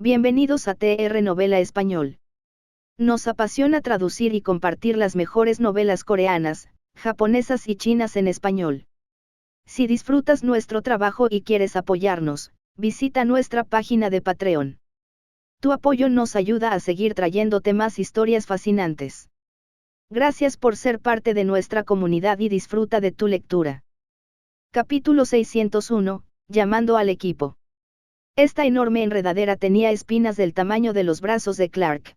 Bienvenidos a TR Novela Español. Nos apasiona traducir y compartir las mejores novelas coreanas, japonesas y chinas en español. Si disfrutas nuestro trabajo y quieres apoyarnos, visita nuestra página de Patreon. Tu apoyo nos ayuda a seguir trayéndote más historias fascinantes. Gracias por ser parte de nuestra comunidad y disfruta de tu lectura. Capítulo 601, Llamando al equipo. Esta enorme enredadera tenía espinas del tamaño de los brazos de Clark.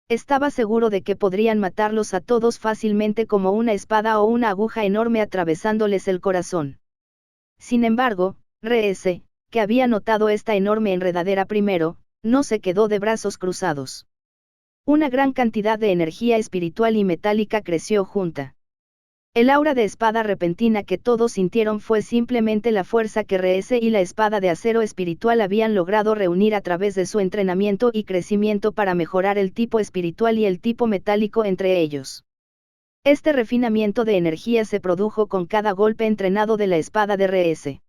Estaba seguro de que podrían matarlos a todos fácilmente como una espada o una aguja enorme atravesándoles el corazón. Sin embargo, R.S., que había notado esta enorme enredadera primero, no se quedó de brazos cruzados. Una gran cantidad de energía espiritual y metálica creció junta. El aura de espada repentina que todos sintieron fue simplemente la fuerza que R.S. y la espada de acero espiritual habían logrado reunir a través de su entrenamiento y crecimiento para mejorar el tipo espiritual y el tipo metálico entre ellos. Este refinamiento de energía se produjo con cada golpe entrenado de la espada de R.S.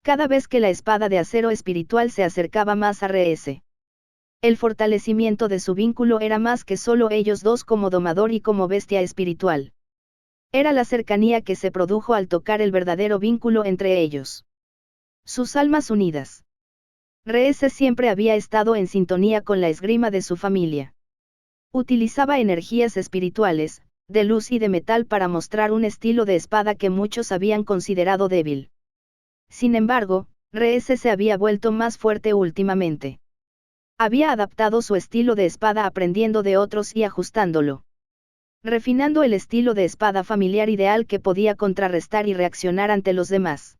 Cada vez que la espada de acero espiritual se acercaba más a R.S., el fortalecimiento de su vínculo era más que solo ellos dos como domador y como bestia espiritual. Era la cercanía que se produjo al tocar el verdadero vínculo entre ellos. Sus almas unidas. R.S. siempre había estado en sintonía con la esgrima de su familia. Utilizaba energías espirituales, de luz y de metal para mostrar un estilo de espada que muchos habían considerado débil. Sin embargo, R.S. se había vuelto más fuerte últimamente. Había adaptado su estilo de espada aprendiendo de otros y ajustándolo. Refinando el estilo de espada familiar ideal que podía contrarrestar y reaccionar ante los demás.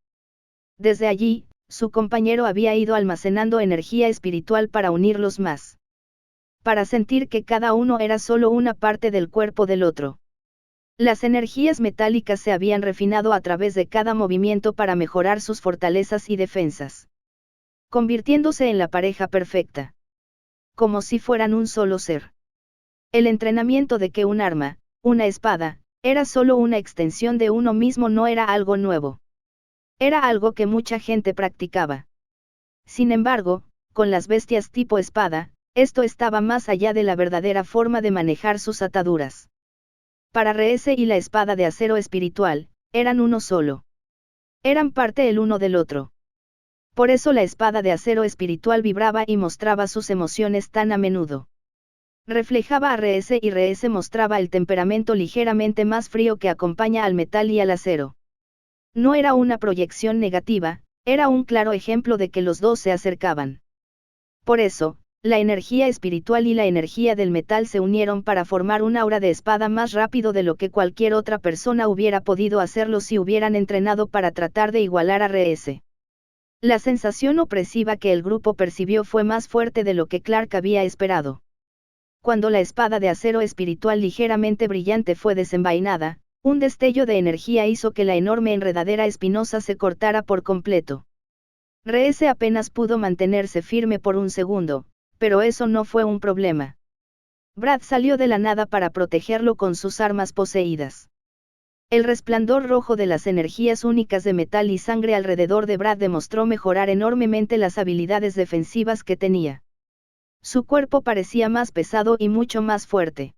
Desde allí, su compañero había ido almacenando energía espiritual para unirlos más. Para sentir que cada uno era solo una parte del cuerpo del otro. Las energías metálicas se habían refinado a través de cada movimiento para mejorar sus fortalezas y defensas. Convirtiéndose en la pareja perfecta. Como si fueran un solo ser. El entrenamiento de que un arma, una espada, era solo una extensión de uno mismo no era algo nuevo. Era algo que mucha gente practicaba. Sin embargo, con las bestias tipo espada, esto estaba más allá de la verdadera forma de manejar sus ataduras. Para R.S. y la espada de acero espiritual, eran uno solo. Eran parte el uno del otro. Por eso la espada de acero espiritual vibraba y mostraba sus emociones tan a menudo. Reflejaba a R.S. y R.S. mostraba el temperamento ligeramente más frío que acompaña al metal y al acero. No era una proyección negativa, era un claro ejemplo de que los dos se acercaban. Por eso, la energía espiritual y la energía del metal se unieron para formar un aura de espada más rápido de lo que cualquier otra persona hubiera podido hacerlo si hubieran entrenado para tratar de igualar a R.S. La sensación opresiva que el grupo percibió fue más fuerte de lo que Clark había esperado. Cuando la espada de acero espiritual ligeramente brillante fue desenvainada, un destello de energía hizo que la enorme enredadera espinosa se cortara por completo. R.S. apenas pudo mantenerse firme por un segundo, pero eso no fue un problema. Brad salió de la nada para protegerlo con sus armas poseídas. El resplandor rojo de las energías únicas de metal y sangre alrededor de Brad demostró mejorar enormemente las habilidades defensivas que tenía. Su cuerpo parecía más pesado y mucho más fuerte.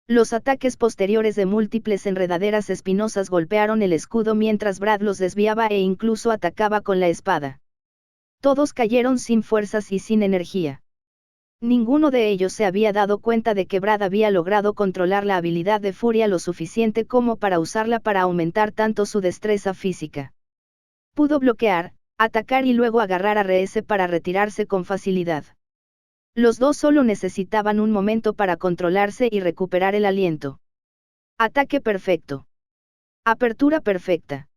Los ataques posteriores de múltiples enredaderas espinosas golpearon el escudo mientras Brad los desviaba e incluso atacaba con la espada. Todos cayeron sin fuerzas y sin energía. Ninguno de ellos se había dado cuenta de que Brad había logrado controlar la habilidad de furia lo suficiente como para usarla para aumentar tanto su destreza física. Pudo bloquear, atacar y luego agarrar a R.S. para retirarse con facilidad. Los dos solo necesitaban un momento para controlarse y recuperar el aliento. Ataque perfecto. Apertura perfecta.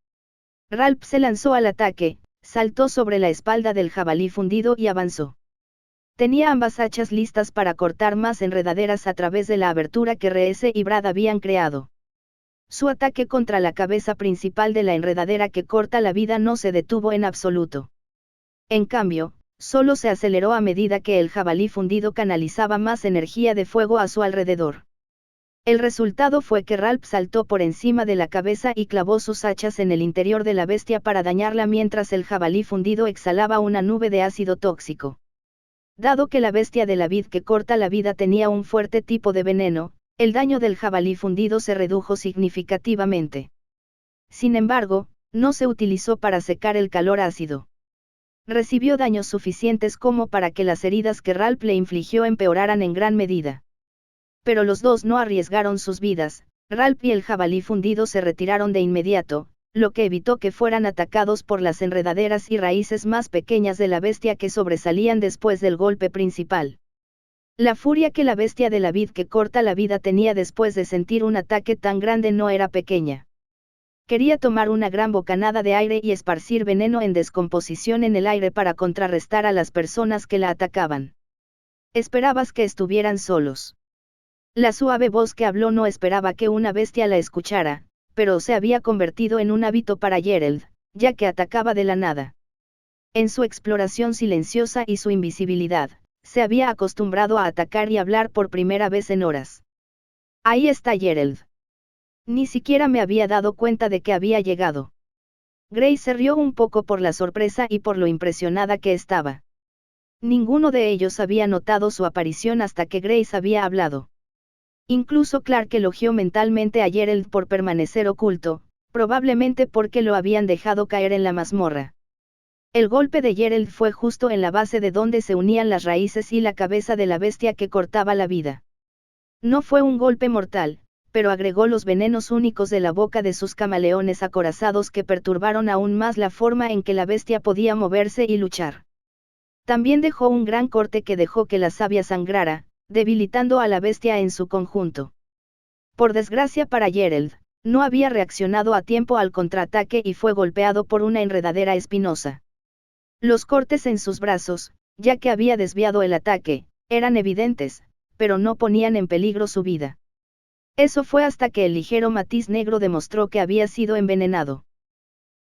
Ralph se lanzó al ataque, saltó sobre la espalda del jabalí fundido y avanzó. Tenía ambas hachas listas para cortar más enredaderas a través de la abertura que R.S. y Brad habían creado. Su ataque contra la cabeza principal de la enredadera que corta la vida no se detuvo en absoluto. En cambio, solo se aceleró a medida que el jabalí fundido canalizaba más energía de fuego a su alrededor. El resultado fue que Ralph saltó por encima de la cabeza y clavó sus hachas en el interior de la bestia para dañarla mientras el jabalí fundido exhalaba una nube de ácido tóxico. Dado que la bestia de la vid que corta la vida tenía un fuerte tipo de veneno, el daño del jabalí fundido se redujo significativamente. Sin embargo, no se utilizó para secar el calor ácido. Recibió daños suficientes como para que las heridas que Ralph le infligió empeoraran en gran medida. Pero los dos no arriesgaron sus vidas. Ralph y el jabalí fundido se retiraron de inmediato, lo que evitó que fueran atacados por las enredaderas y raíces más pequeñas de la bestia que sobresalían después del golpe principal. La furia que la bestia de la vid que corta la vida tenía después de sentir un ataque tan grande no era pequeña. Quería tomar una gran bocanada de aire y esparcir veneno en descomposición en el aire para contrarrestar a las personas que la atacaban. Esperabas que estuvieran solos. La suave voz que habló no esperaba que una bestia la escuchara, pero se había convertido en un hábito para Gerald, ya que atacaba de la nada. En su exploración silenciosa y su invisibilidad, se había acostumbrado a atacar y hablar por primera vez en horas. Ahí está Gerald. Ni siquiera me había dado cuenta de que había llegado. Grace se rió un poco por la sorpresa y por lo impresionada que estaba. Ninguno de ellos había notado su aparición hasta que Grace había hablado. Incluso Clark elogió mentalmente a Gerald por permanecer oculto, probablemente porque lo habían dejado caer en la mazmorra. El golpe de Gerald fue justo en la base de donde se unían las raíces y la cabeza de la bestia que cortaba la vida. No fue un golpe mortal, pero agregó los venenos únicos de la boca de sus camaleones acorazados que perturbaron aún más la forma en que la bestia podía moverse y luchar. También dejó un gran corte que dejó que la savia sangrara, debilitando a la bestia en su conjunto. Por desgracia para Gerald, no había reaccionado a tiempo al contraataque y fue golpeado por una enredadera espinosa. Los cortes en sus brazos, ya que había desviado el ataque, eran evidentes, pero no ponían en peligro su vida. Eso fue hasta que el ligero matiz negro demostró que había sido envenenado.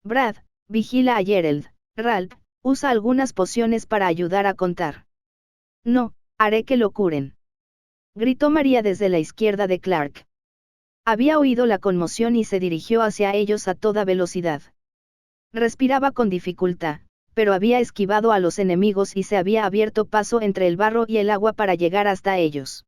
Brad, vigila a Gerald. Ralph, usa algunas pociones para ayudar a contar. No, haré que lo curen. Gritó María desde la izquierda de Clark. Había oído la conmoción y se dirigió hacia ellos a toda velocidad. Respiraba con dificultad, pero había esquivado a los enemigos y se había abierto paso entre el barro y el agua para llegar hasta ellos.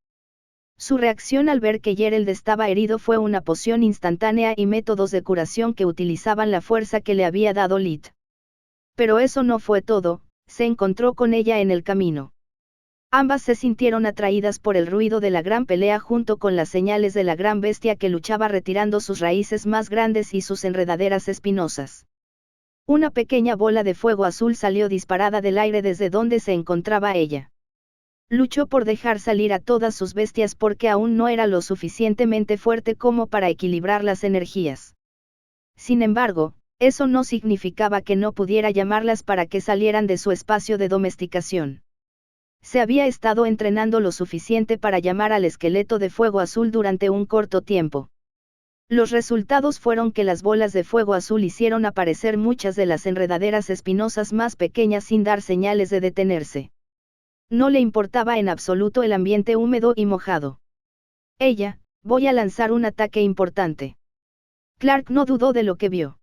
Su reacción al ver que Gerald estaba herido fue una poción instantánea y métodos de curación que utilizaban la fuerza que le había dado Lit. Pero eso no fue todo, se encontró con ella en el camino. Ambas se sintieron atraídas por el ruido de la gran pelea junto con las señales de la gran bestia que luchaba retirando sus raíces más grandes y sus enredaderas espinosas. Una pequeña bola de fuego azul salió disparada del aire desde donde se encontraba ella. Luchó por dejar salir a todas sus bestias porque aún no era lo suficientemente fuerte como para equilibrar las energías. Sin embargo, eso no significaba que no pudiera llamarlas para que salieran de su espacio de domesticación. Se había estado entrenando lo suficiente para llamar al esqueleto de fuego azul durante un corto tiempo. Los resultados fueron que las bolas de fuego azul hicieron aparecer muchas de las enredaderas espinosas más pequeñas sin dar señales de detenerse. No le importaba en absoluto el ambiente húmedo y mojado. Ella, voy a lanzar un ataque importante. Clark no dudó de lo que vio.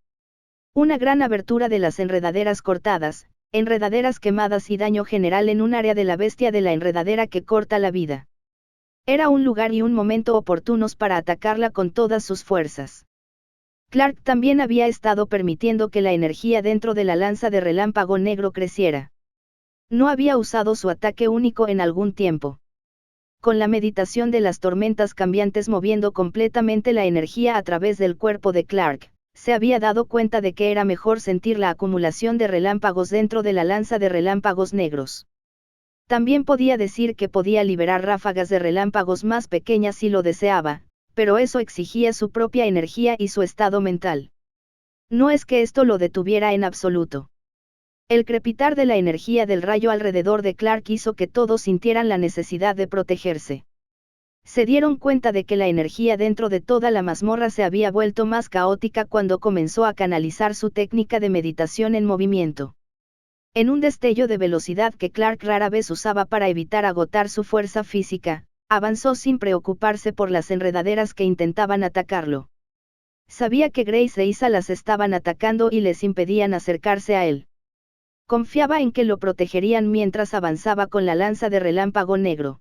Una gran abertura de las enredaderas cortadas, enredaderas quemadas y daño general en un área de la bestia de la enredadera que corta la vida. Era un lugar y un momento oportunos para atacarla con todas sus fuerzas. Clark también había estado permitiendo que la energía dentro de la lanza de relámpago negro creciera. No había usado su ataque único en algún tiempo. Con la meditación de las tormentas cambiantes moviendo completamente la energía a través del cuerpo de Clark, se había dado cuenta de que era mejor sentir la acumulación de relámpagos dentro de la lanza de relámpagos negros. También podía decir que podía liberar ráfagas de relámpagos más pequeñas si lo deseaba, pero eso exigía su propia energía y su estado mental. No es que esto lo detuviera en absoluto. El crepitar de la energía del rayo alrededor de Clark hizo que todos sintieran la necesidad de protegerse. Se dieron cuenta de que la energía dentro de toda la mazmorra se había vuelto más caótica cuando comenzó a canalizar su técnica de meditación en movimiento. En un destello de velocidad que Clark rara vez usaba para evitar agotar su fuerza física, avanzó sin preocuparse por las enredaderas que intentaban atacarlo. Sabía que Grace e Isa las estaban atacando y les impedían acercarse a él. Confiaba en que lo protegerían mientras avanzaba con la lanza de relámpago negro.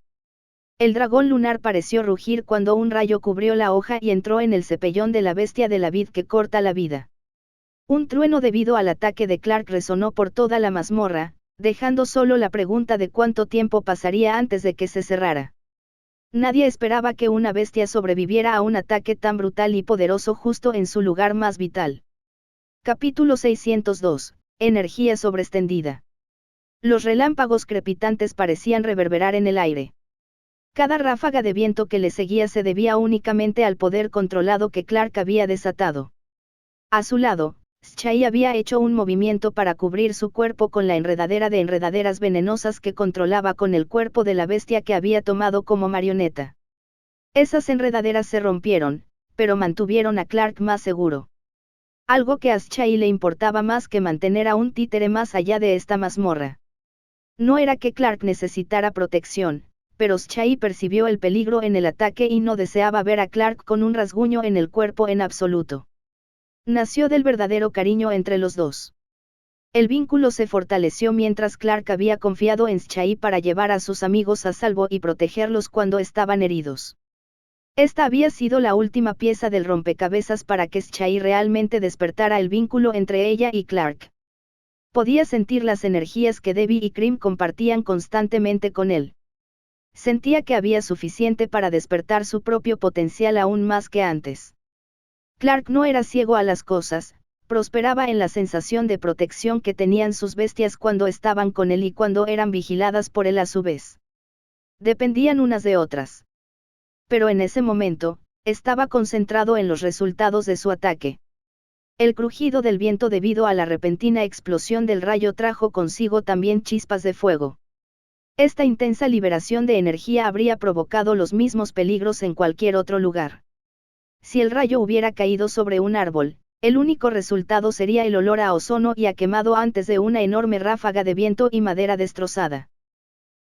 El dragón lunar pareció rugir cuando un rayo cubrió la hoja y entró en el cepellón de la bestia de la vid que corta la vida. Un trueno debido al ataque de Clark resonó por toda la mazmorra, dejando solo la pregunta de cuánto tiempo pasaría antes de que se cerrara. Nadie esperaba que una bestia sobreviviera a un ataque tan brutal y poderoso justo en su lugar más vital. Capítulo 602. Energía sobreextendida. Los relámpagos crepitantes parecían reverberar en el aire. Cada ráfaga de viento que le seguía se debía únicamente al poder controlado que Clark había desatado. A su lado, Shai había hecho un movimiento para cubrir su cuerpo con la enredadera de enredaderas venenosas que controlaba con el cuerpo de la bestia que había tomado como marioneta. Esas enredaderas se rompieron, pero mantuvieron a Clark más seguro. Algo que a Shai le importaba más que mantener a un títere más allá de esta mazmorra. No era que Clark necesitara protección, pero Shai percibió el peligro en el ataque y no deseaba ver a Clark con un rasguño en el cuerpo en absoluto. Nació del verdadero cariño entre los dos. El vínculo se fortaleció mientras Clark había confiado en Shai para llevar a sus amigos a salvo y protegerlos cuando estaban heridos. Esta había sido la última pieza del rompecabezas para que Shai realmente despertara el vínculo entre ella y Clark. Podía sentir las energías que Debbie y Cream compartían constantemente con él. Sentía que había suficiente para despertar su propio potencial aún más que antes. Clark no era ciego a las cosas, prosperaba en la sensación de protección que tenían sus bestias cuando estaban con él y cuando eran vigiladas por él a su vez. Dependían unas de otras. Pero en ese momento, estaba concentrado en los resultados de su ataque. El crujido del viento debido a la repentina explosión del rayo trajo consigo también chispas de fuego. Esta intensa liberación de energía habría provocado los mismos peligros en cualquier otro lugar. Si el rayo hubiera caído sobre un árbol, el único resultado sería el olor a ozono y a quemado antes de una enorme ráfaga de viento y madera destrozada.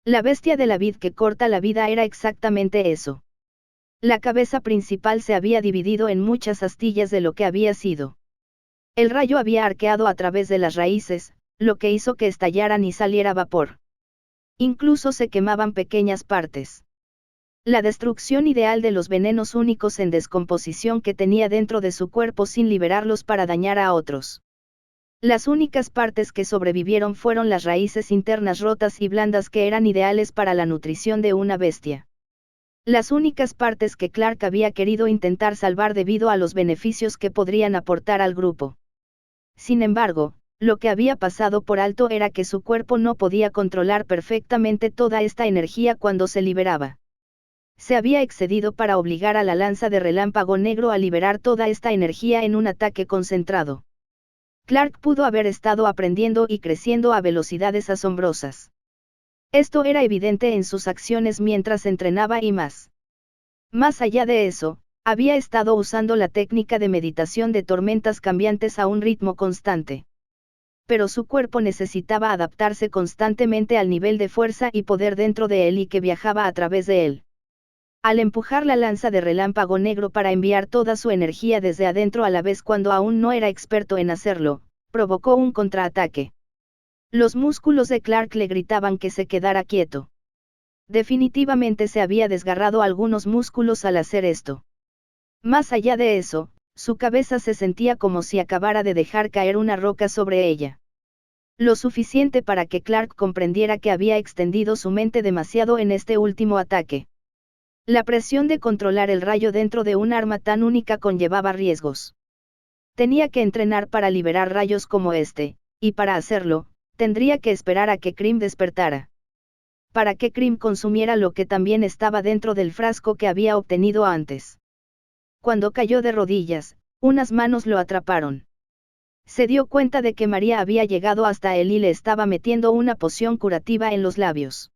La bestia de la vid que corta la vida era exactamente eso. La cabeza principal se había dividido en muchas astillas de lo que había sido. El rayo había arqueado a través de las raíces, lo que hizo que estallaran y saliera vapor. Incluso se quemaban pequeñas partes. La destrucción ideal de los venenos únicos en descomposición que tenía dentro de su cuerpo sin liberarlos para dañar a otros. Las únicas partes que sobrevivieron fueron las raíces internas rotas y blandas que eran ideales para la nutrición de una bestia. Las únicas partes que Clark había querido intentar salvar debido a los beneficios que podrían aportar al grupo. Sin embargo, lo que había pasado por alto era que su cuerpo no podía controlar perfectamente toda esta energía cuando se liberaba. Se había excedido para obligar a la lanza de relámpago negro a liberar toda esta energía en un ataque concentrado. Clark pudo haber estado aprendiendo y creciendo a velocidades asombrosas. Esto era evidente en sus acciones mientras entrenaba y más. Más allá de eso, había estado usando la técnica de meditación de tormentas cambiantes a un ritmo constante. Pero su cuerpo necesitaba adaptarse constantemente al nivel de fuerza y poder dentro de él y que viajaba a través de él. Al empujar la lanza de relámpago negro para enviar toda su energía desde adentro a la vez cuando aún no era experto en hacerlo, provocó un contraataque. Los músculos de Clark le gritaban que se quedara quieto. Definitivamente se había desgarrado algunos músculos al hacer esto. Más allá de eso, su cabeza se sentía como si acabara de dejar caer una roca sobre ella. Lo suficiente para que Clark comprendiera que había extendido su mente demasiado en este último ataque. La presión de controlar el rayo dentro de un arma tan única conllevaba riesgos. Tenía que entrenar para liberar rayos como este, y para hacerlo, tendría que esperar a que Cream despertara. Para que Cream consumiera lo que también estaba dentro del frasco que había obtenido antes. Cuando cayó de rodillas, unas manos lo atraparon. Se dio cuenta de que María había llegado hasta él y le estaba metiendo una poción curativa en los labios.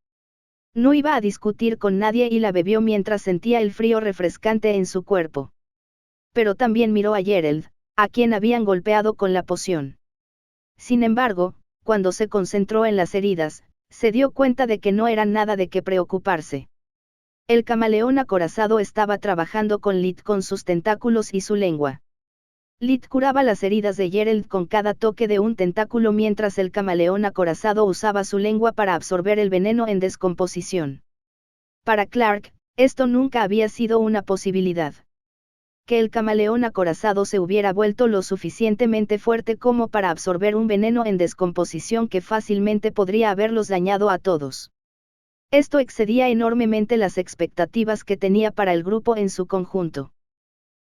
No iba a discutir con nadie y la bebió mientras sentía el frío refrescante en su cuerpo. Pero también miró a Gerald, a quien habían golpeado con la poción. Sin embargo, cuando se concentró en las heridas, se dio cuenta de que no eran nada de qué preocuparse. El camaleón acorazado estaba trabajando con Lit con sus tentáculos y su lengua. Lit curaba las heridas de Geralt con cada toque de un tentáculo mientras el camaleón acorazado usaba su lengua para absorber el veneno en descomposición. Para Clark, esto nunca había sido una posibilidad. Que el camaleón acorazado se hubiera vuelto lo suficientemente fuerte como para absorber un veneno en descomposición que fácilmente podría haberlos dañado a todos. Esto excedía enormemente las expectativas que tenía para el grupo en su conjunto.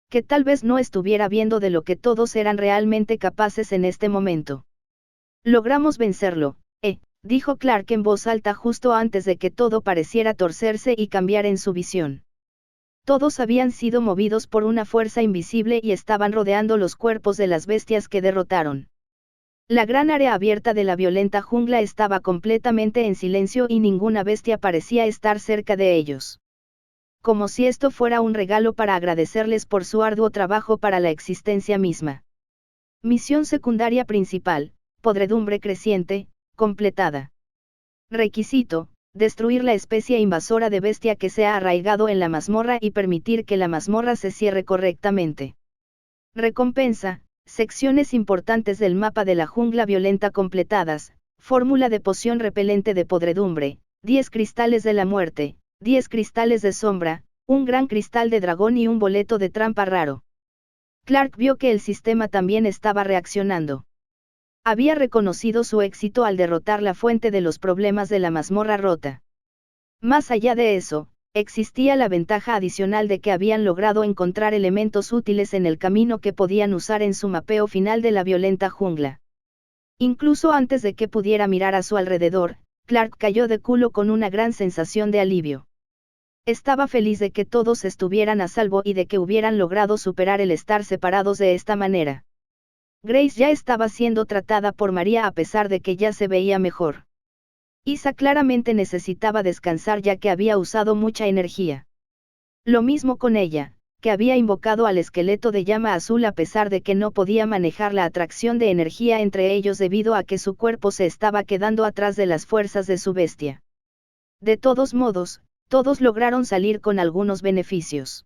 Que tal vez no estuviera viendo de lo que todos eran realmente capaces en este momento. Logramos vencerlo, dijo Clark en voz alta justo antes de que todo pareciera torcerse y cambiar en su visión. Todos habían sido movidos por una fuerza invisible y estaban rodeando los cuerpos de las bestias que derrotaron. La gran área abierta de la violenta jungla estaba completamente en silencio y ninguna bestia parecía estar cerca de ellos. Como si esto fuera un regalo para agradecerles por su arduo trabajo para la existencia misma. Misión secundaria principal, podredumbre creciente, completada. Requisito, destruir la especie invasora de bestia que se ha arraigado en la mazmorra y permitir que la mazmorra se cierre correctamente. Recompensa, secciones importantes del mapa de la jungla violenta completadas, fórmula de poción repelente de podredumbre, 10 cristales de la muerte, 10 cristales de sombra, un gran cristal de dragón y un boleto de trampa raro. Clark vio que el sistema también estaba reaccionando. Había reconocido su éxito al derrotar la fuente de los problemas de la mazmorra rota. Más allá de eso, existía la ventaja adicional de que habían logrado encontrar elementos útiles en el camino que podían usar en su mapeo final de la violenta jungla. Incluso antes de que pudiera mirar a su alrededor, Clark cayó de culo con una gran sensación de alivio. Estaba feliz de que todos estuvieran a salvo y de que hubieran logrado superar el estar separados de esta manera. Grace ya estaba siendo tratada por María a pesar de que ya se veía mejor. Isa claramente necesitaba descansar ya que había usado mucha energía. Lo mismo con ella, que había invocado al esqueleto de llama azul a pesar de que no podía manejar la atracción de energía entre ellos debido a que su cuerpo se estaba quedando atrás de las fuerzas de su bestia. De todos modos, todos lograron salir con algunos beneficios.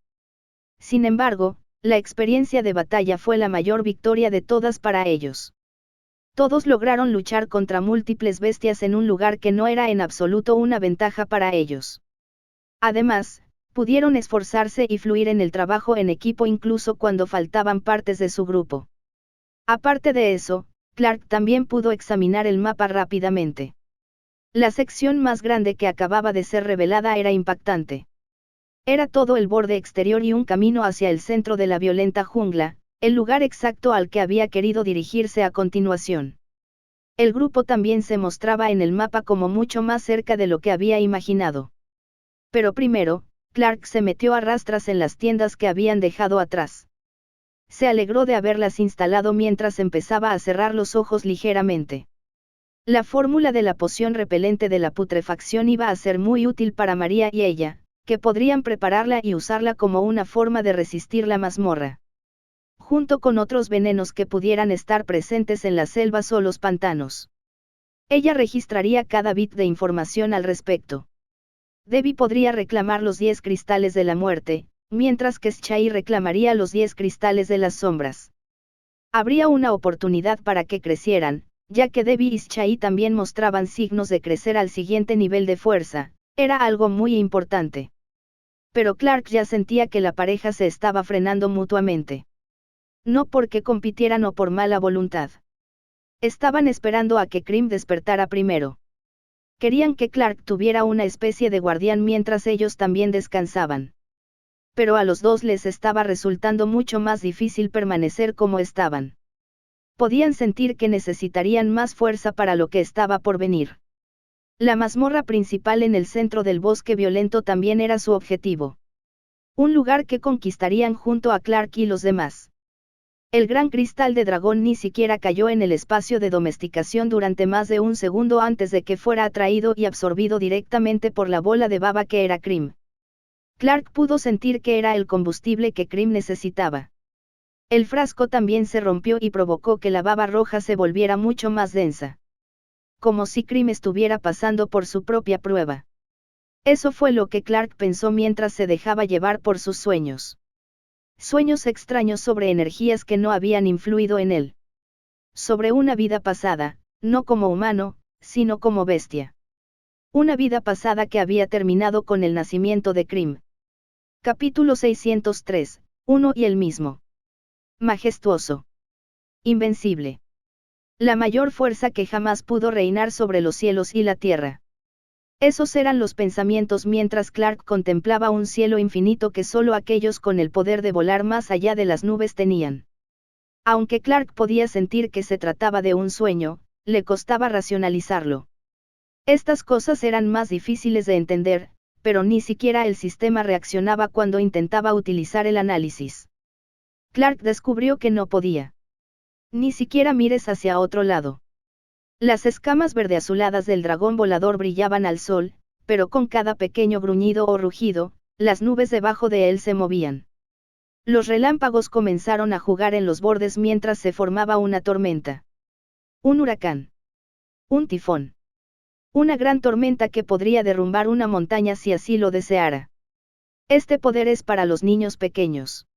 Sin embargo, la experiencia de batalla fue la mayor victoria de todas para ellos. Todos lograron luchar contra múltiples bestias en un lugar que no era en absoluto una ventaja para ellos. Además, pudieron esforzarse y fluir en el trabajo en equipo incluso cuando faltaban partes de su grupo. Aparte de eso, Clark también pudo examinar el mapa rápidamente. La sección más grande que acababa de ser revelada era impactante. Era todo el borde exterior y un camino hacia el centro de la violenta jungla, el lugar exacto al que había querido dirigirse a continuación. El grupo también se mostraba en el mapa como mucho más cerca de lo que había imaginado. Pero primero, Clark se metió a rastras en las tiendas que habían dejado atrás. Se alegró de haberlas instalado mientras empezaba a cerrar los ojos ligeramente. La fórmula de la poción repelente de la putrefacción iba a ser muy útil para María y ella, que podrían prepararla y usarla como una forma de resistir la mazmorra. Junto con otros venenos que pudieran estar presentes en las selvas o los pantanos. Ella registraría cada bit de información al respecto. Debbie podría reclamar los 10 cristales de la muerte, mientras que Schai reclamaría los 10 cristales de las sombras. Habría una oportunidad para que crecieran, ya que Debbie y Schai también mostraban signos de crecer al siguiente nivel de fuerza, era algo muy importante. Pero Clark ya sentía que la pareja se estaba frenando mutuamente. No porque compitieran o por mala voluntad. Estaban esperando a que Crim despertara primero. Querían que Clark tuviera una especie de guardián mientras ellos también descansaban. Pero a los dos les estaba resultando mucho más difícil permanecer como estaban. Podían sentir que necesitarían más fuerza para lo que estaba por venir. La mazmorra principal en el centro del bosque violento también era su objetivo. Un lugar que conquistarían junto a Clark y los demás. El gran cristal de dragón ni siquiera cayó en el espacio de domesticación durante más de un segundo antes de que fuera atraído y absorbido directamente por la bola de baba que era Crim. Clark pudo sentir que era el combustible que Crim necesitaba. El frasco también se rompió y provocó que la baba roja se volviera mucho más densa. Como si Crim estuviera pasando por su propia prueba. Eso fue lo que Clark pensó mientras se dejaba llevar por sus sueños. Sueños extraños sobre energías que no habían influido en él. Sobre una vida pasada, no como humano, sino como bestia. Una vida pasada que había terminado con el nacimiento de Krim. Capítulo 603, uno y el mismo. Majestuoso. Invencible. La mayor fuerza que jamás pudo reinar sobre los cielos y la tierra. Esos eran los pensamientos mientras Clark contemplaba un cielo infinito que solo aquellos con el poder de volar más allá de las nubes tenían. Aunque Clark podía sentir que se trataba de un sueño, le costaba racionalizarlo. Estas cosas eran más difíciles de entender, pero ni siquiera el sistema reaccionaba cuando intentaba utilizar el análisis. Clark descubrió que no podía. Ni siquiera mires hacia otro lado. Las escamas verdeazuladas del dragón volador brillaban al sol, pero con cada pequeño gruñido o rugido, las nubes debajo de él se movían. Los relámpagos comenzaron a jugar en los bordes mientras se formaba una tormenta. Un huracán. Un tifón. Una gran tormenta que podría derrumbar una montaña si así lo deseara. Este poder es para los niños pequeños.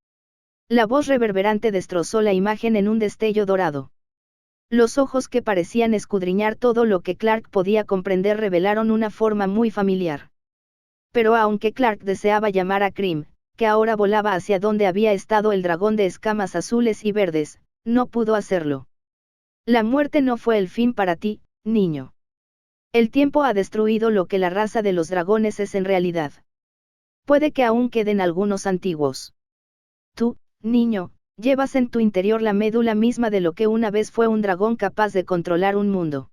La voz reverberante destrozó la imagen en un destello dorado. Los ojos que parecían escudriñar todo lo que Clark podía comprender revelaron una forma muy familiar. Pero aunque Clark deseaba llamar a Krim, que ahora volaba hacia donde había estado el dragón de escamas azules y verdes, no pudo hacerlo. La muerte no fue el fin para ti, niño. El tiempo ha destruido lo que la raza de los dragones es en realidad. Puede que aún queden algunos antiguos. Tú, niño, llevas en tu interior la médula misma de lo que una vez fue un dragón capaz de controlar un mundo.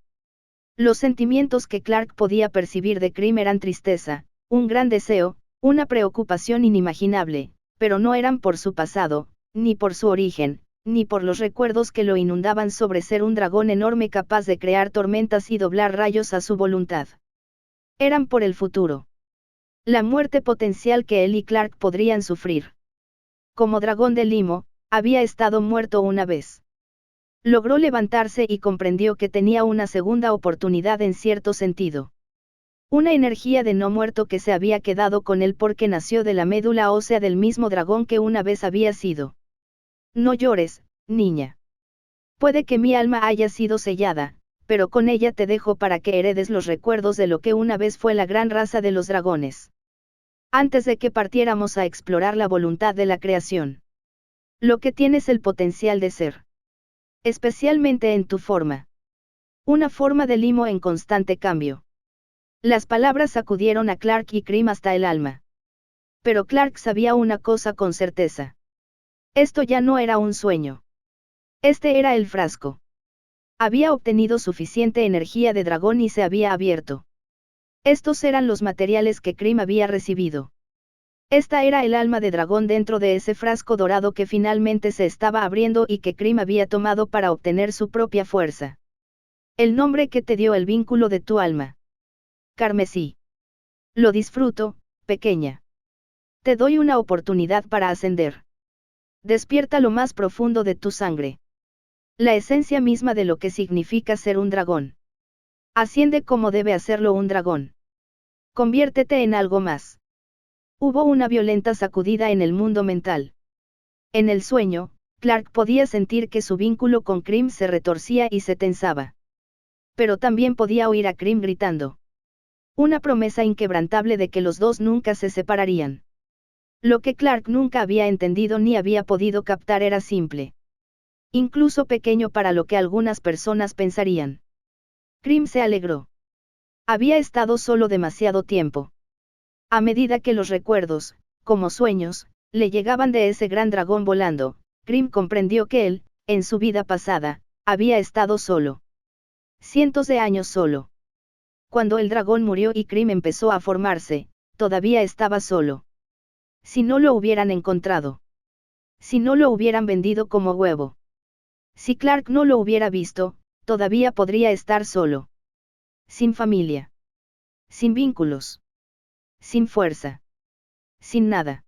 Los sentimientos que Clark podía percibir de Krim eran tristeza, un gran deseo, una preocupación inimaginable, pero no eran por su pasado, ni por su origen, ni por los recuerdos que lo inundaban sobre ser un dragón enorme capaz de crear tormentas y doblar rayos a su voluntad. Eran por el futuro. La muerte potencial que él y Clark podrían sufrir. Como dragón de limo, había estado muerto una vez. Logró levantarse y comprendió que tenía una segunda oportunidad en cierto sentido. Una energía de no muerto que se había quedado con él porque nació de la médula ósea del mismo dragón que una vez había sido. No llores, niña. Puede que mi alma haya sido sellada, pero con ella te dejo para que heredes los recuerdos de lo que una vez fue la gran raza de los dragones. Antes de que partiéramos a explorar la voluntad de la creación. Lo que tienes el potencial de ser. Especialmente en tu forma. Una forma de limo en constante cambio. Las palabras sacudieron a Clark y Krim hasta el alma. Pero Clark sabía una cosa con certeza. Esto ya no era un sueño. Este era el frasco. Había obtenido suficiente energía de dragón y se había abierto. Estos eran los materiales que Krim había recibido. Esta era el alma de dragón dentro de ese frasco dorado que finalmente se estaba abriendo y que Krim había tomado para obtener su propia fuerza. El nombre que te dio el vínculo de tu alma. Carmesí. Lo disfruto, pequeña. Te doy una oportunidad para ascender. Despierta lo más profundo de tu sangre. La esencia misma de lo que significa ser un dragón. Asciende como debe hacerlo un dragón. Conviértete en algo más. Hubo una violenta sacudida en el mundo mental. En el sueño, Clark podía sentir que su vínculo con Krim se retorcía y se tensaba. Pero también podía oír a Krim gritando. Una promesa inquebrantable de que los dos nunca se separarían. Lo que Clark nunca había entendido ni había podido captar era simple. Incluso pequeño para lo que algunas personas pensarían. Krim se alegró. Había estado solo demasiado tiempo. A medida que los recuerdos, como sueños, le llegaban de ese gran dragón volando, Krim comprendió que él, en su vida pasada, había estado solo. Cientos de años solo. Cuando el dragón murió y Krim empezó a formarse, todavía estaba solo. Si no lo hubieran encontrado. Si no lo hubieran vendido como huevo. Si Clark no lo hubiera visto, todavía podría estar solo. Sin familia. Sin vínculos. Sin fuerza. Sin nada.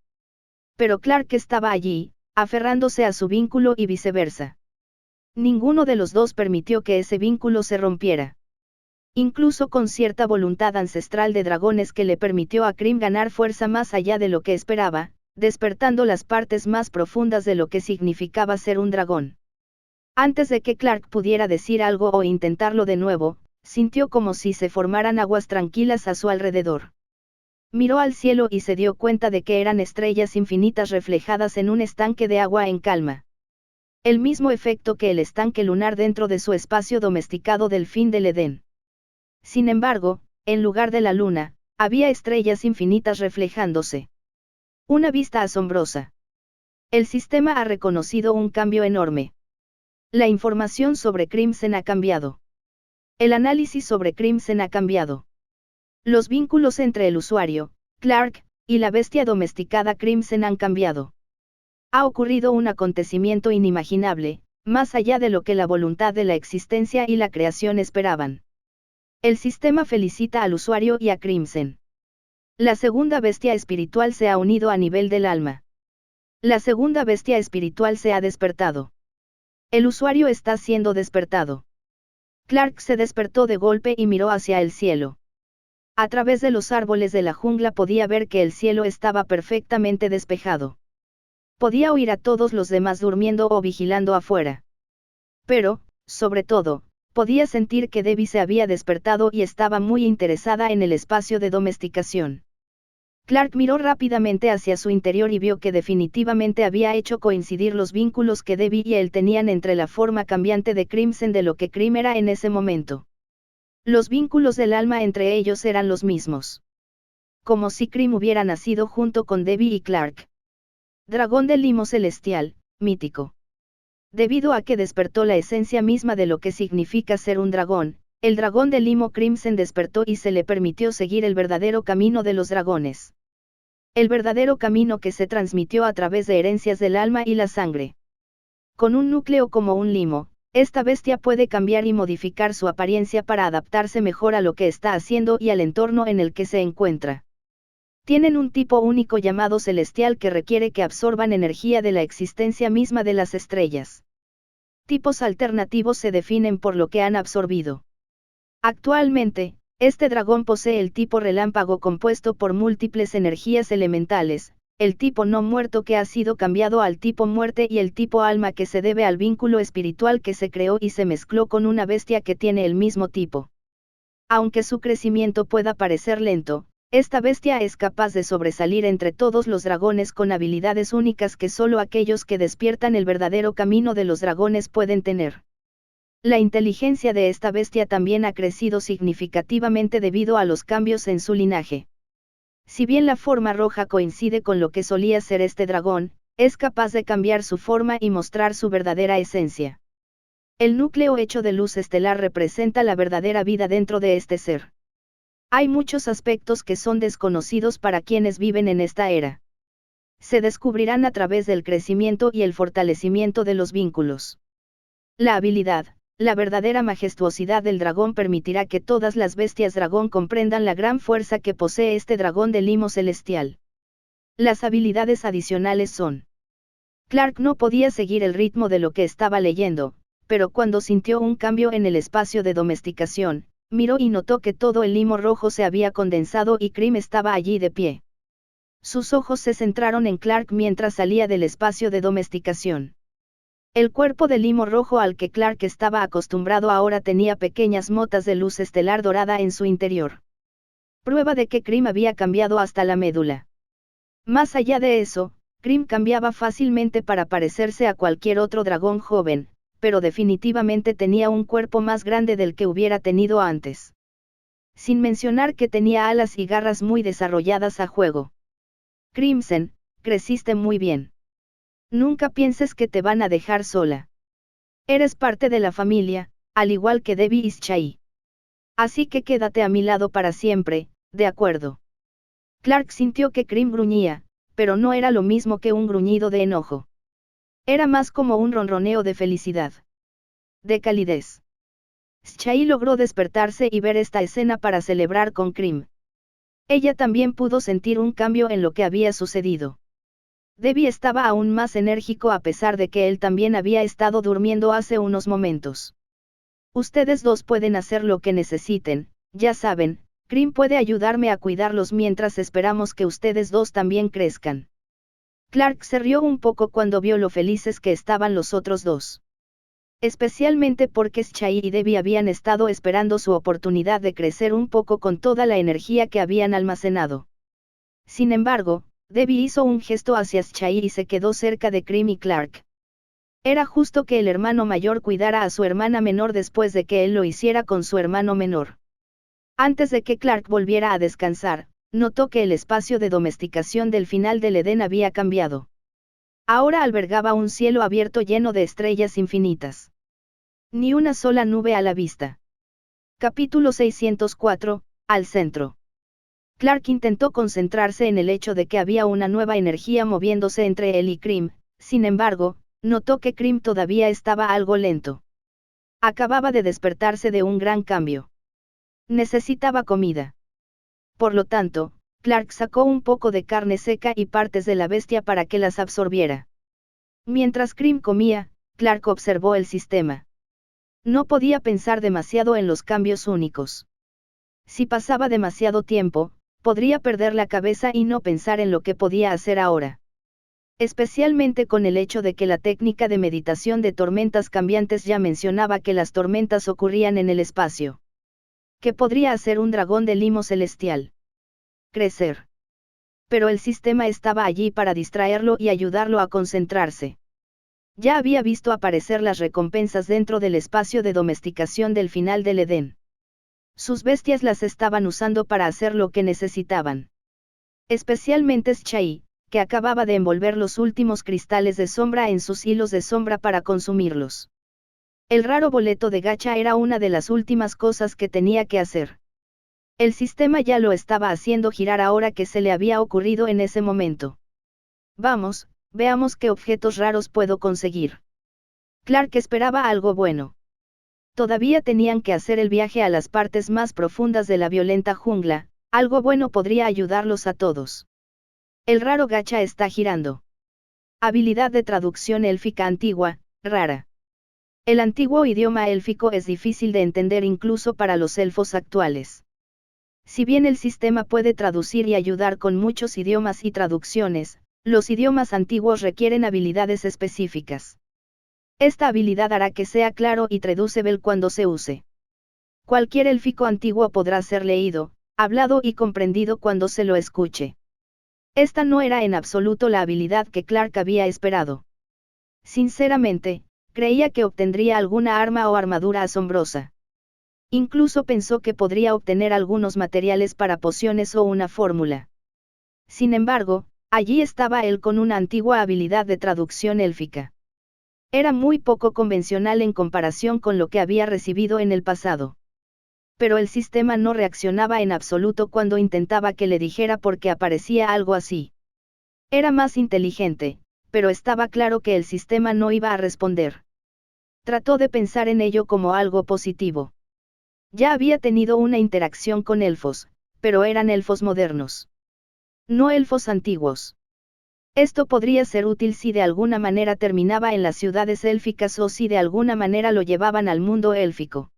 Pero Clark estaba allí, aferrándose a su vínculo y viceversa. Ninguno de los dos permitió que ese vínculo se rompiera. Incluso con cierta voluntad ancestral de dragones que le permitió a Krim ganar fuerza más allá de lo que esperaba, despertando las partes más profundas de lo que significaba ser un dragón. Antes de que Clark pudiera decir algo o intentarlo de nuevo, sintió como si se formaran aguas tranquilas a su alrededor. Miró al cielo y se dio cuenta de que eran estrellas infinitas reflejadas en un estanque de agua en calma. El mismo efecto que el estanque lunar dentro de su espacio domesticado del fin del Edén. Sin embargo, en lugar de la luna, había estrellas infinitas reflejándose. Una vista asombrosa. El sistema ha reconocido un cambio enorme. La información sobre Crimson ha cambiado. El análisis sobre Crimson ha cambiado. Los vínculos entre el usuario, Clark, y la bestia domesticada Crimson han cambiado. Ha ocurrido un acontecimiento inimaginable, más allá de lo que la voluntad de la existencia y la creación esperaban. El sistema felicita al usuario y a Crimson. La segunda bestia espiritual se ha unido a nivel del alma. La segunda bestia espiritual se ha despertado. El usuario está siendo despertado. Clark se despertó de golpe y miró hacia el cielo. A través de los árboles de la jungla podía ver que el cielo estaba perfectamente despejado. Podía oír a todos los demás durmiendo o vigilando afuera. Pero, sobre todo, podía sentir que Debbie se había despertado y estaba muy interesada en el espacio de domesticación. Clark miró rápidamente hacia su interior y vio que definitivamente había hecho coincidir los vínculos que Debbie y él tenían entre la forma cambiante de Crimson de lo que Crim era en ese momento. Los vínculos del alma entre ellos eran los mismos. Como si Crim hubiera nacido junto con Debbie y Clark. Dragón del limo celestial, mítico. Debido a que despertó la esencia misma de lo que significa ser un dragón, el dragón del limo Crimson despertó y se le permitió seguir el verdadero camino de los dragones. El verdadero camino que se transmitió a través de herencias del alma y la sangre. Con un núcleo como un limo, esta bestia puede cambiar y modificar su apariencia para adaptarse mejor a lo que está haciendo y al entorno en el que se encuentra. Tienen un tipo único llamado celestial que requiere que absorban energía de la existencia misma de las estrellas. Tipos alternativos se definen por lo que han absorbido. Actualmente, este dragón posee el tipo relámpago compuesto por múltiples energías elementales, el tipo no muerto que ha sido cambiado al tipo muerte y el tipo alma que se debe al vínculo espiritual que se creó y se mezcló con una bestia que tiene el mismo tipo. Aunque su crecimiento pueda parecer lento, esta bestia es capaz de sobresalir entre todos los dragones con habilidades únicas que solo aquellos que despiertan el verdadero camino de los dragones pueden tener. La inteligencia de esta bestia también ha crecido significativamente debido a los cambios en su linaje. Si bien la forma roja coincide con lo que solía ser este dragón, es capaz de cambiar su forma y mostrar su verdadera esencia. El núcleo hecho de luz estelar representa la verdadera vida dentro de este ser. Hay muchos aspectos que son desconocidos para quienes viven en esta era. Se descubrirán a través del crecimiento y el fortalecimiento de los vínculos. La habilidad, la verdadera majestuosidad del dragón permitirá que todas las bestias dragón comprendan la gran fuerza que posee este dragón del limo celestial. Las habilidades adicionales son. Clark no podía seguir el ritmo de lo que estaba leyendo, pero cuando sintió un cambio en el espacio de domesticación, miró y notó que todo el limo rojo se había condensado y Crim estaba allí de pie. Sus ojos se centraron en Clark mientras salía del espacio de domesticación. El cuerpo de limo rojo al que Clark estaba acostumbrado ahora tenía pequeñas motas de luz estelar dorada en su interior. Prueba de que Crim había cambiado hasta la médula. Más allá de eso, Crim cambiaba fácilmente para parecerse a cualquier otro dragón joven, pero definitivamente tenía un cuerpo más grande del que hubiera tenido antes. Sin mencionar que tenía alas y garras muy desarrolladas a juego. Crimson, creciste muy bien. Nunca pienses que te van a dejar sola. Eres parte de la familia, al igual que Debbie y Shai. Así que quédate a mi lado para siempre, ¿de acuerdo? Clark sintió que Crim gruñía, pero no era lo mismo que un gruñido de enojo. Era más como un ronroneo de felicidad. De calidez. Shai logró despertarse y ver esta escena para celebrar con Crim. Ella también pudo sentir un cambio en lo que había sucedido. Debbie estaba aún más enérgico a pesar de que él también había estado durmiendo hace unos momentos. Ustedes dos pueden hacer lo que necesiten, ya saben, Crim puede ayudarme a cuidarlos mientras esperamos que ustedes dos también crezcan. Clark se rió un poco cuando vio lo felices que estaban los otros dos. Especialmente porque Shai y Debbie habían estado esperando su oportunidad de crecer un poco con toda la energía que habían almacenado. Sin embargo, Debbie hizo un gesto hacia Shai y se quedó cerca de Cream y Clark. Era justo que el hermano mayor cuidara a su hermana menor después de que él lo hiciera con su hermano menor. Antes de que Clark volviera a descansar, notó que el espacio de domesticación del final del Edén había cambiado. Ahora albergaba un cielo abierto lleno de estrellas infinitas. Ni una sola nube a la vista. Capítulo 604, al centro. Clark intentó concentrarse en el hecho de que había una nueva energía moviéndose entre él y Cream, sin embargo, notó que Cream todavía estaba algo lento. Acababa de despertarse de un gran cambio. Necesitaba comida. Por lo tanto, Clark sacó un poco de carne seca y partes de la bestia para que las absorbiera. Mientras Cream comía, Clark observó el sistema. No podía pensar demasiado en los cambios únicos. Si pasaba demasiado tiempo, podría perder la cabeza y no pensar en lo que podía hacer ahora. Especialmente con el hecho de que la técnica de meditación de tormentas cambiantes ya mencionaba que las tormentas ocurrían en el espacio. ¿Qué podría hacer un dragón de limo celestial? Crecer. Pero el sistema estaba allí para distraerlo y ayudarlo a concentrarse. Ya había visto aparecer las recompensas dentro del espacio de domesticación del final del Edén. Sus bestias las estaban usando para hacer lo que necesitaban. Especialmente Shai, que acababa de envolver los últimos cristales de sombra en sus hilos de sombra para consumirlos. El raro boleto de gacha era una de las últimas cosas que tenía que hacer. El sistema ya lo estaba haciendo girar ahora que se le había ocurrido en ese momento. Vamos, veamos qué objetos raros puedo conseguir. Clark esperaba algo bueno. Todavía tenían que hacer el viaje a las partes más profundas de la violenta jungla, algo bueno podría ayudarlos a todos. El raro gacha está girando. Habilidad de traducción élfica antigua, rara. El antiguo idioma élfico es difícil de entender incluso para los elfos actuales. Si bien el sistema puede traducir y ayudar con muchos idiomas y traducciones, los idiomas antiguos requieren habilidades específicas. Esta habilidad hará que sea claro y traducible cuando se use. Cualquier élfico antiguo podrá ser leído, hablado y comprendido cuando se lo escuche. Esta no era en absoluto la habilidad que Clark había esperado. Sinceramente, creía que obtendría alguna arma o armadura asombrosa. Incluso pensó que podría obtener algunos materiales para pociones o una fórmula. Sin embargo, allí estaba él con una antigua habilidad de traducción élfica. Era muy poco convencional en comparación con lo que había recibido en el pasado. Pero el sistema no reaccionaba en absoluto cuando intentaba que le dijera por qué aparecía algo así. Era más inteligente, pero estaba claro que el sistema no iba a responder. Trató de pensar en ello como algo positivo. Ya había tenido una interacción con elfos, pero eran elfos modernos. No elfos antiguos. Esto podría ser útil si de alguna manera terminaba en las ciudades élficas o si de alguna manera lo llevaban al mundo élfico.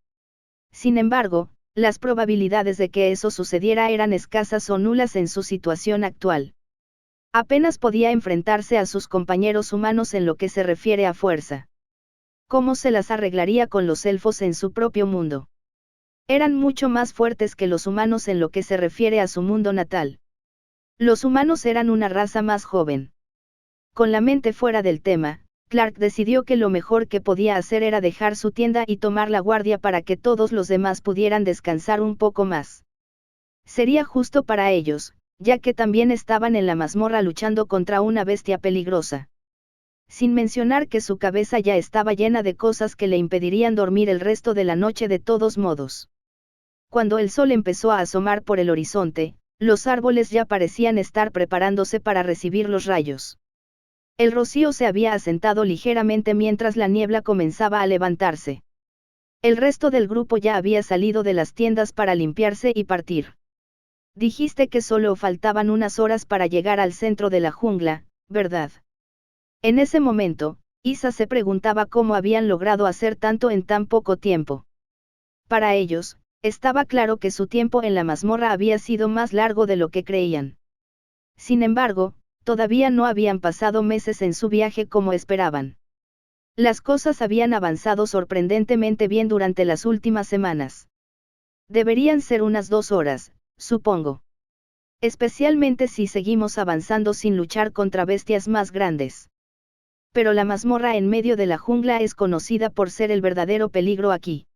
Sin embargo, las probabilidades de que eso sucediera eran escasas o nulas en su situación actual. Apenas podía enfrentarse a sus compañeros humanos en lo que se refiere a fuerza. ¿Cómo se las arreglaría con los elfos en su propio mundo? Eran mucho más fuertes que los humanos en lo que se refiere a su mundo natal. Los humanos eran una raza más joven. Con la mente fuera del tema, Clark decidió que lo mejor que podía hacer era dejar su tienda y tomar la guardia para que todos los demás pudieran descansar un poco más. Sería justo para ellos, ya que también estaban en la mazmorra luchando contra una bestia peligrosa. Sin mencionar que su cabeza ya estaba llena de cosas que le impedirían dormir el resto de la noche de todos modos. Cuando el sol empezó a asomar por el horizonte, los árboles ya parecían estar preparándose para recibir los rayos. El rocío se había asentado ligeramente mientras la niebla comenzaba a levantarse. El resto del grupo ya había salido de las tiendas para limpiarse y partir. Dijiste que solo faltaban unas horas para llegar al centro de la jungla, ¿verdad? En ese momento, Isa se preguntaba cómo habían logrado hacer tanto en tan poco tiempo. Para ellos, estaba claro que su tiempo en la mazmorra había sido más largo de lo que creían. Sin embargo, todavía no habían pasado meses en su viaje como esperaban. Las cosas habían avanzado sorprendentemente bien durante las últimas semanas. Deberían ser unas 2 horas, supongo. Especialmente si seguimos avanzando sin luchar contra bestias más grandes. Pero la mazmorra en medio de la jungla es conocida por ser el verdadero peligro aquí.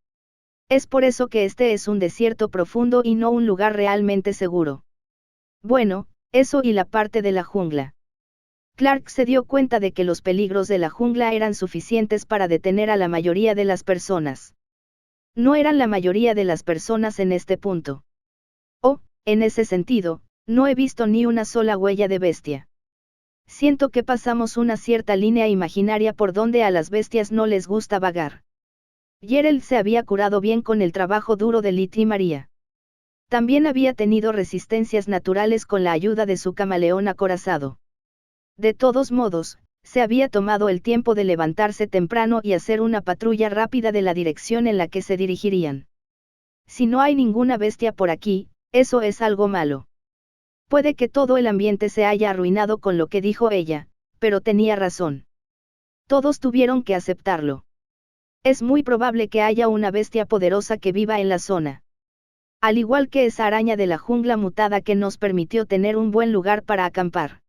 Es por eso que este es un desierto profundo y no un lugar realmente seguro. Bueno, eso y la parte de la jungla. Clark se dio cuenta de que los peligros de la jungla eran suficientes para detener a la mayoría de las personas. No eran la mayoría de las personas en este punto. En ese sentido, no he visto ni una sola huella de bestia. Siento que pasamos una cierta línea imaginaria por donde a las bestias no les gusta vagar. Gerald se había curado bien con el trabajo duro de Lit y María. También había tenido resistencias naturales con la ayuda de su camaleón acorazado. De todos modos, se había tomado el tiempo de levantarse temprano y hacer una patrulla rápida de la dirección en la que se dirigirían. Si no hay ninguna bestia por aquí, eso es algo malo. Puede que todo el ambiente se haya arruinado con lo que dijo ella, pero tenía razón. Todos tuvieron que aceptarlo. Es muy probable que haya una bestia poderosa que viva en la zona. Al igual que esa araña de la jungla mutada que nos permitió tener un buen lugar para acampar.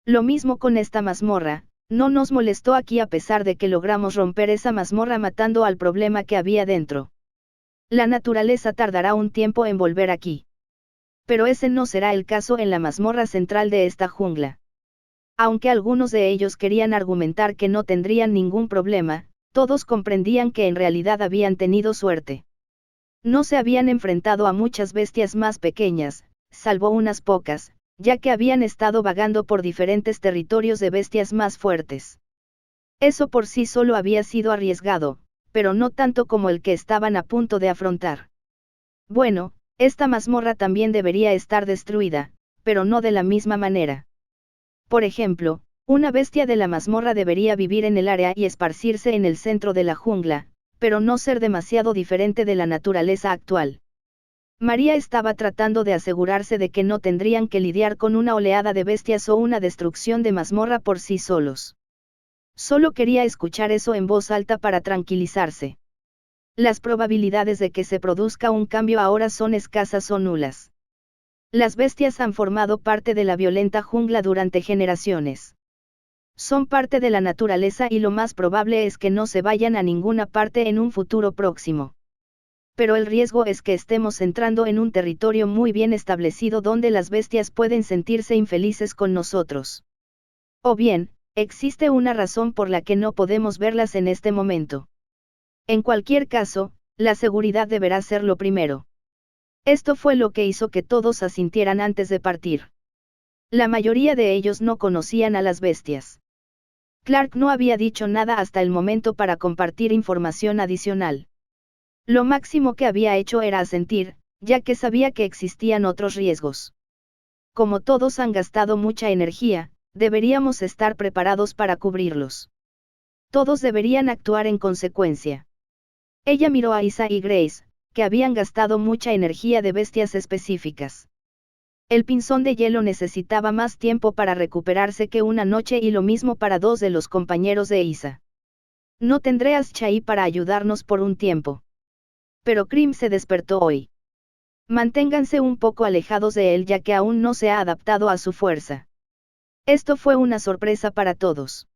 Lo mismo con esta mazmorra, no nos molestó aquí a pesar de que logramos romper esa mazmorra matando al problema que había dentro. La naturaleza tardará un tiempo en volver aquí. Pero ese no será el caso en la mazmorra central de esta jungla. Aunque algunos de ellos querían argumentar que no tendrían ningún problema, todos comprendían que en realidad habían tenido suerte. No se habían enfrentado a muchas bestias más pequeñas, salvo unas pocas, ya que habían estado vagando por diferentes territorios de bestias más fuertes. Eso por sí solo había sido arriesgado, pero no tanto como el que estaban a punto de afrontar. Bueno, esta mazmorra también debería estar destruida, pero no de la misma manera. Por ejemplo, una bestia de la mazmorra debería vivir en el área y esparcirse en el centro de la jungla, pero no ser demasiado diferente de la naturaleza actual. María estaba tratando de asegurarse de que no tendrían que lidiar con una oleada de bestias o una destrucción de mazmorra por sí solos. Solo quería escuchar eso en voz alta para tranquilizarse. Las probabilidades de que se produzca un cambio ahora son escasas o nulas. Las bestias han formado parte de la violenta jungla durante generaciones. Son parte de la naturaleza y lo más probable es que no se vayan a ninguna parte en un futuro próximo. Pero el riesgo es que estemos entrando en un territorio muy bien establecido donde las bestias pueden sentirse infelices con nosotros. O bien, existe una razón por la que no podemos verlas en este momento. En cualquier caso, la seguridad deberá ser lo primero. Esto fue lo que hizo que todos asintieran antes de partir. La mayoría de ellos no conocían a las bestias. Clark no había dicho nada hasta el momento para compartir información adicional. Lo máximo que había hecho era asentir, ya que sabía que existían otros riesgos. Como todos han gastado mucha energía, deberíamos estar preparados para cubrirlos. Todos deberían actuar en consecuencia. Ella miró a Isa y Grace, que habían gastado mucha energía de bestias específicas. El pinzón de hielo necesitaba más tiempo para recuperarse que una noche y lo mismo para 2 de los compañeros de Isa. No tendré a Shai para ayudarnos por un tiempo. Pero Krim se despertó hoy. Manténganse un poco alejados de él ya que aún no se ha adaptado a su fuerza. Esto fue una sorpresa para todos.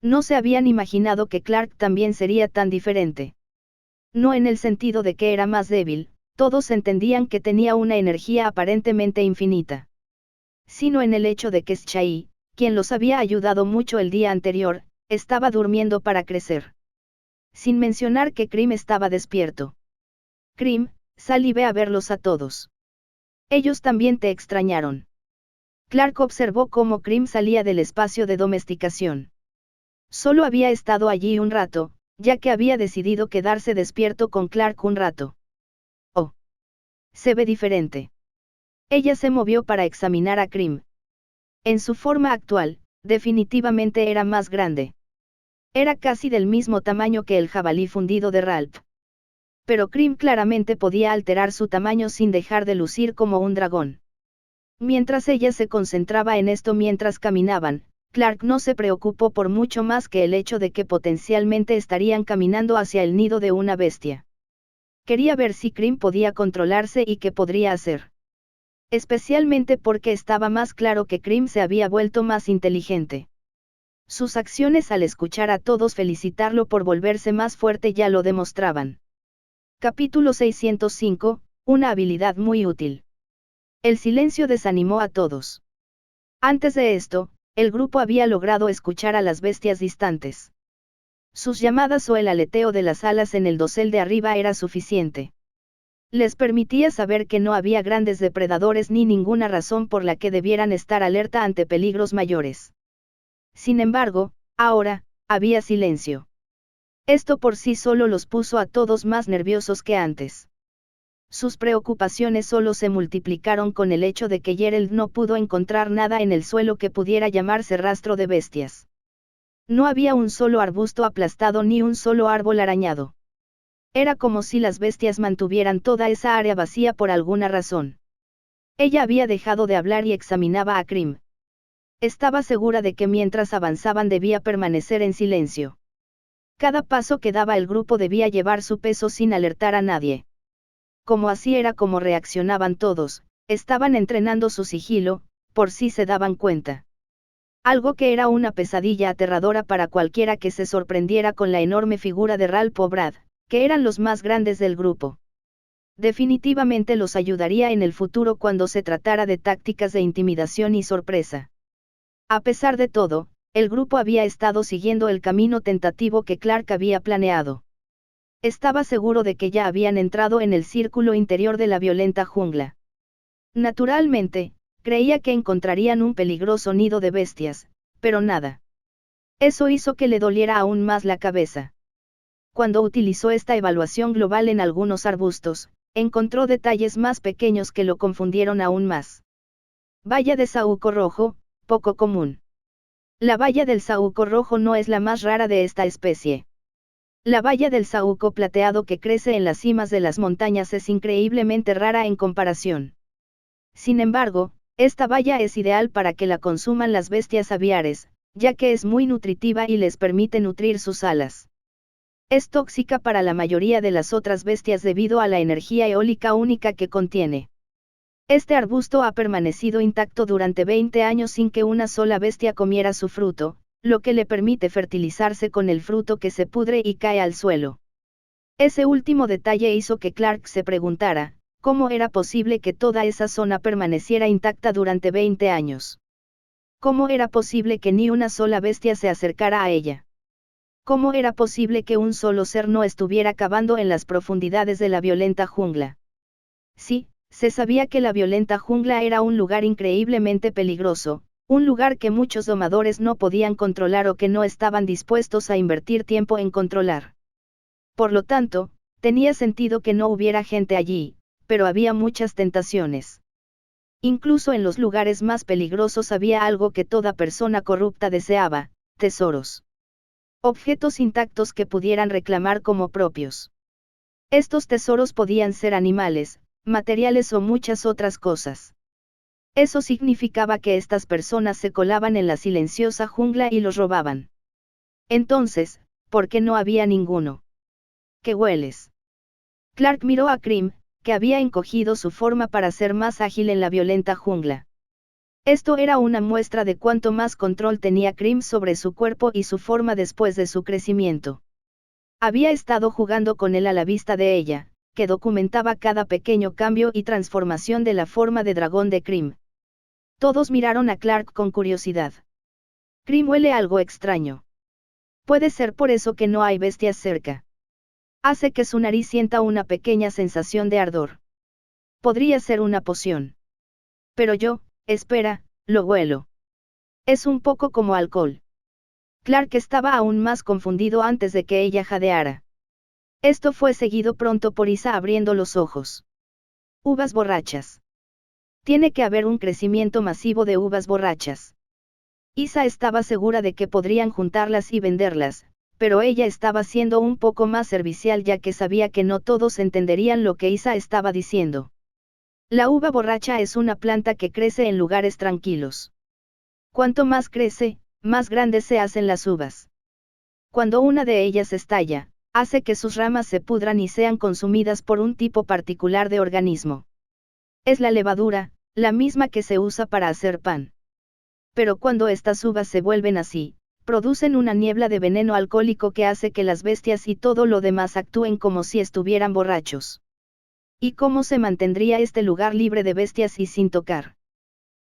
No se habían imaginado que Clark también sería tan diferente. No en el sentido de que era más débil, todos entendían que tenía una energía aparentemente infinita. Sino en el hecho de que Shai, quien los había ayudado mucho el día anterior, estaba durmiendo para crecer. Sin mencionar que Krim estaba despierto. Krim, sal y ve a verlos a todos. Ellos también te extrañaron. Clark observó cómo Krim salía del espacio de domesticación. Solo había estado allí un rato, ya que había decidido quedarse despierto con Clark un rato. Oh. Se ve diferente. Ella se movió para examinar a Krim. En su forma actual, definitivamente era más grande. Era casi del mismo tamaño que el jabalí fundido de Ralph. Pero Krim claramente podía alterar su tamaño sin dejar de lucir como un dragón. Mientras ella se concentraba en esto mientras caminaban, Clark no se preocupó por mucho más que el hecho de que potencialmente estarían caminando hacia el nido de una bestia. Quería ver si Cream podía controlarse y qué podría hacer. Especialmente porque estaba más claro que Cream se había vuelto más inteligente. Sus acciones al escuchar a todos felicitarlo por volverse más fuerte ya lo demostraban. Capítulo 605, una habilidad muy útil. El silencio desanimó a todos. Antes de esto, el grupo había logrado escuchar a las bestias distantes. Sus llamadas o el aleteo de las alas en el dosel de arriba era suficiente. Les permitía saber que no había grandes depredadores ni ninguna razón por la que debieran estar alerta ante peligros mayores. Sin embargo, ahora, había silencio. Esto por sí solo los puso a todos más nerviosos que antes. Sus preocupaciones solo se multiplicaron con el hecho de que Gerald no pudo encontrar nada en el suelo que pudiera llamarse rastro de bestias. No había un solo arbusto aplastado ni un solo árbol arañado. Era como si las bestias mantuvieran toda esa área vacía por alguna razón. Ella había dejado de hablar y examinaba a Cream. Estaba segura de que mientras avanzaban debía permanecer en silencio. Cada paso que daba el grupo debía llevar su peso sin alertar a nadie. Como así era como reaccionaban todos, estaban entrenando su sigilo, por si se daban cuenta. Algo que era una pesadilla aterradora para cualquiera que se sorprendiera con la enorme figura de Ralph o Brad, que eran los más grandes del grupo. Definitivamente los ayudaría en el futuro cuando se tratara de tácticas de intimidación y sorpresa. A pesar de todo, el grupo había estado siguiendo el camino tentativo que Clark había planeado. Estaba seguro de que ya habían entrado en el círculo interior de la violenta jungla. Naturalmente, creía que encontrarían un peligroso nido de bestias, pero nada. Eso hizo que le doliera aún más la cabeza. Cuando utilizó esta evaluación global en algunos arbustos, encontró detalles más pequeños que lo confundieron aún más. Valla de saúco rojo, poco común. La valla del saúco rojo no es la más rara de esta especie. La valla del saúco plateado que crece en las cimas de las montañas es increíblemente rara en comparación. Sin embargo, esta valla es ideal para que la consuman las bestias aviares, ya que es muy nutritiva y les permite nutrir sus alas. Es tóxica para la mayoría de las otras bestias debido a la energía eólica única que contiene. Este arbusto ha permanecido intacto durante 20 años sin que una sola bestia comiera su fruto, lo que le permite fertilizarse con el fruto que se pudre y cae al suelo. Ese último detalle hizo que Clark se preguntara, ¿cómo era posible que toda esa zona permaneciera intacta durante 20 años? ¿Cómo era posible que ni una sola bestia se acercara a ella? ¿Cómo era posible que un solo ser no estuviera cavando en las profundidades de la violenta jungla? Sí, se sabía que la violenta jungla era un lugar increíblemente peligroso, un lugar que muchos domadores no podían controlar o que no estaban dispuestos a invertir tiempo en controlar. Por lo tanto, tenía sentido que no hubiera gente allí, pero había muchas tentaciones. Incluso en los lugares más peligrosos había algo que toda persona corrupta deseaba: tesoros. Objetos intactos que pudieran reclamar como propios. Estos tesoros podían ser animales, materiales o muchas otras cosas. Eso significaba que estas personas se colaban en la silenciosa jungla y los robaban. Entonces, ¿por qué no había ninguno? ¿Qué hueles? Clark miró a Cream, que había encogido su forma para ser más ágil en la violenta jungla. Esto era una muestra de cuánto más control tenía Cream sobre su cuerpo y su forma después de su crecimiento. Había estado jugando con él a la vista de ella, que documentaba cada pequeño cambio y transformación de la forma de dragón de Cream. Todos miraron a Clark con curiosidad. Cream huele algo extraño. Puede ser por eso que no hay bestias cerca. Hace que su nariz sienta una pequeña sensación de ardor. Podría ser una poción. Pero yo, espera, lo huelo. Es un poco como alcohol. Clark estaba aún más confundido antes de que ella jadeara. Esto fue seguido pronto por Isa abriendo los ojos. Uvas borrachas. Tiene que haber un crecimiento masivo de uvas borrachas. Isa estaba segura de que podrían juntarlas y venderlas, pero ella estaba siendo un poco más servicial ya que sabía que no todos entenderían lo que Isa estaba diciendo. La uva borracha es una planta que crece en lugares tranquilos. Cuanto más crece, más grandes se hacen las uvas. Cuando una de ellas estalla, hace que sus ramas se pudran y sean consumidas por un tipo particular de organismo. Es la levadura, la misma que se usa para hacer pan. Pero cuando estas uvas se vuelven así, producen una niebla de veneno alcohólico que hace que las bestias y todo lo demás actúen como si estuvieran borrachos. ¿Y cómo se mantendría este lugar libre de bestias y sin tocar?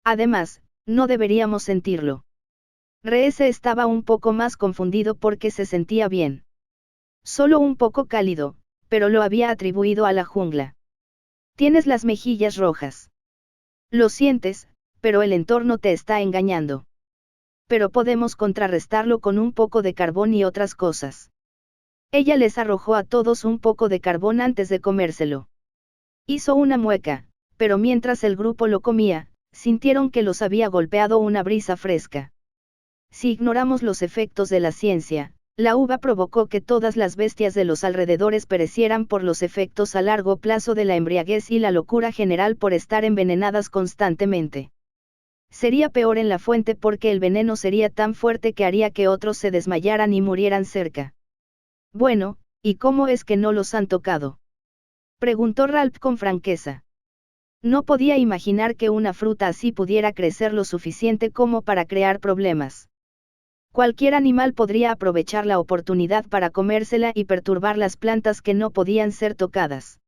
Además, no deberíamos sentirlo. Reese estaba un poco más confundido porque se sentía bien. Solo un poco cálido, pero lo había atribuido a la jungla. Tienes las mejillas rojas. Lo sientes, pero el entorno te está engañando. Pero podemos contrarrestarlo con un poco de carbón y otras cosas. Ella les arrojó a todos un poco de carbón antes de comérselo. Hizo una mueca, pero mientras el grupo lo comía, sintieron que los había golpeado una brisa fresca. Si ignoramos los efectos de la ciencia, la uva provocó que todas las bestias de los alrededores perecieran por los efectos a largo plazo de la embriaguez y la locura general por estar envenenadas constantemente. Sería peor en la fuente porque el veneno sería tan fuerte que haría que otros se desmayaran y murieran cerca. Bueno, ¿y cómo es que no los han tocado?, preguntó Ralph con franqueza. No podía imaginar que una fruta así pudiera crecer lo suficiente como para crear problemas. Cualquier animal podría aprovechar la oportunidad para comérsela y perturbar las plantas que no podían ser tocadas.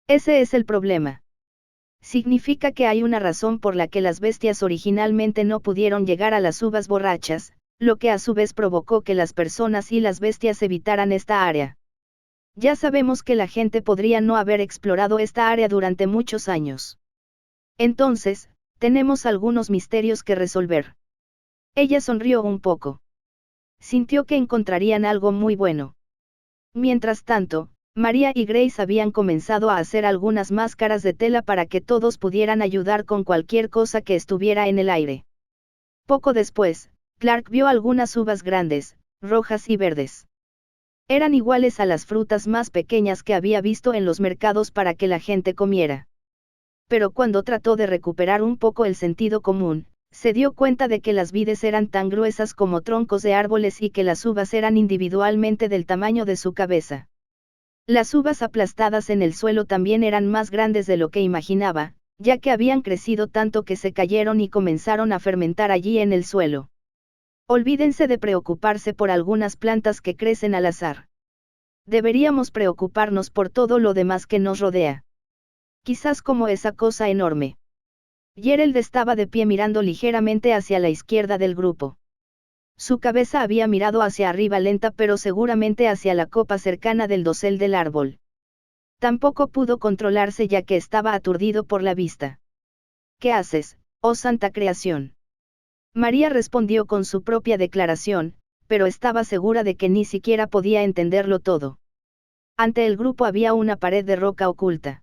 Ese es el problema. Significa que hay una razón por la que las bestias originalmente no pudieron llegar a las uvas borrachas, lo que a su vez provocó que las personas y las bestias evitaran esta área. Ya sabemos que la gente podría no haber explorado esta área durante muchos años. Entonces, tenemos algunos misterios que resolver. Ella sonrió un poco. Sintió que encontrarían algo muy bueno. Mientras tanto, María y Grace habían comenzado a hacer algunas máscaras de tela para que todos pudieran ayudar con cualquier cosa que estuviera en el aire. Poco después, Clark vio algunas uvas grandes, rojas y verdes. Eran iguales a las frutas más pequeñas que había visto en los mercados para que la gente comiera. Pero cuando trató de recuperar un poco el sentido común, se dio cuenta de que las vides eran tan gruesas como troncos de árboles y que las uvas eran individualmente del tamaño de su cabeza. Las uvas aplastadas en el suelo también eran más grandes de lo que imaginaba, ya que habían crecido tanto que se cayeron y comenzaron a fermentar allí en el suelo. Olvídense de preocuparse por algunas plantas que crecen al azar. Deberíamos preocuparnos por todo lo demás que nos rodea. Quizás como esa cosa enorme. Gerald estaba de pie mirando ligeramente hacia la izquierda del grupo. Su cabeza había mirado hacia arriba lenta pero seguramente hacia la copa cercana del dosel del árbol. Tampoco pudo controlarse ya que estaba aturdido por la vista. ¿Qué haces, oh santa creación? María respondió con su propia declaración, pero estaba segura de que ni siquiera podía entenderlo todo. Ante el grupo había una pared de roca oculta.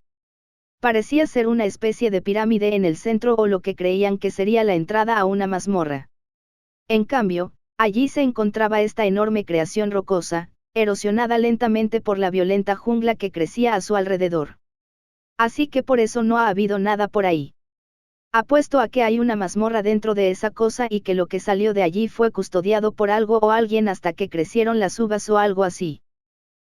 Parecía ser una especie de pirámide en el centro o lo que creían que sería la entrada a una mazmorra. En cambio, allí se encontraba esta enorme creación rocosa, erosionada lentamente por la violenta jungla que crecía a su alrededor. Así que por eso no ha habido nada por ahí. Apuesto a que hay una mazmorra dentro de esa cosa y que lo que salió de allí fue custodiado por algo o alguien hasta que crecieron las uvas o algo así.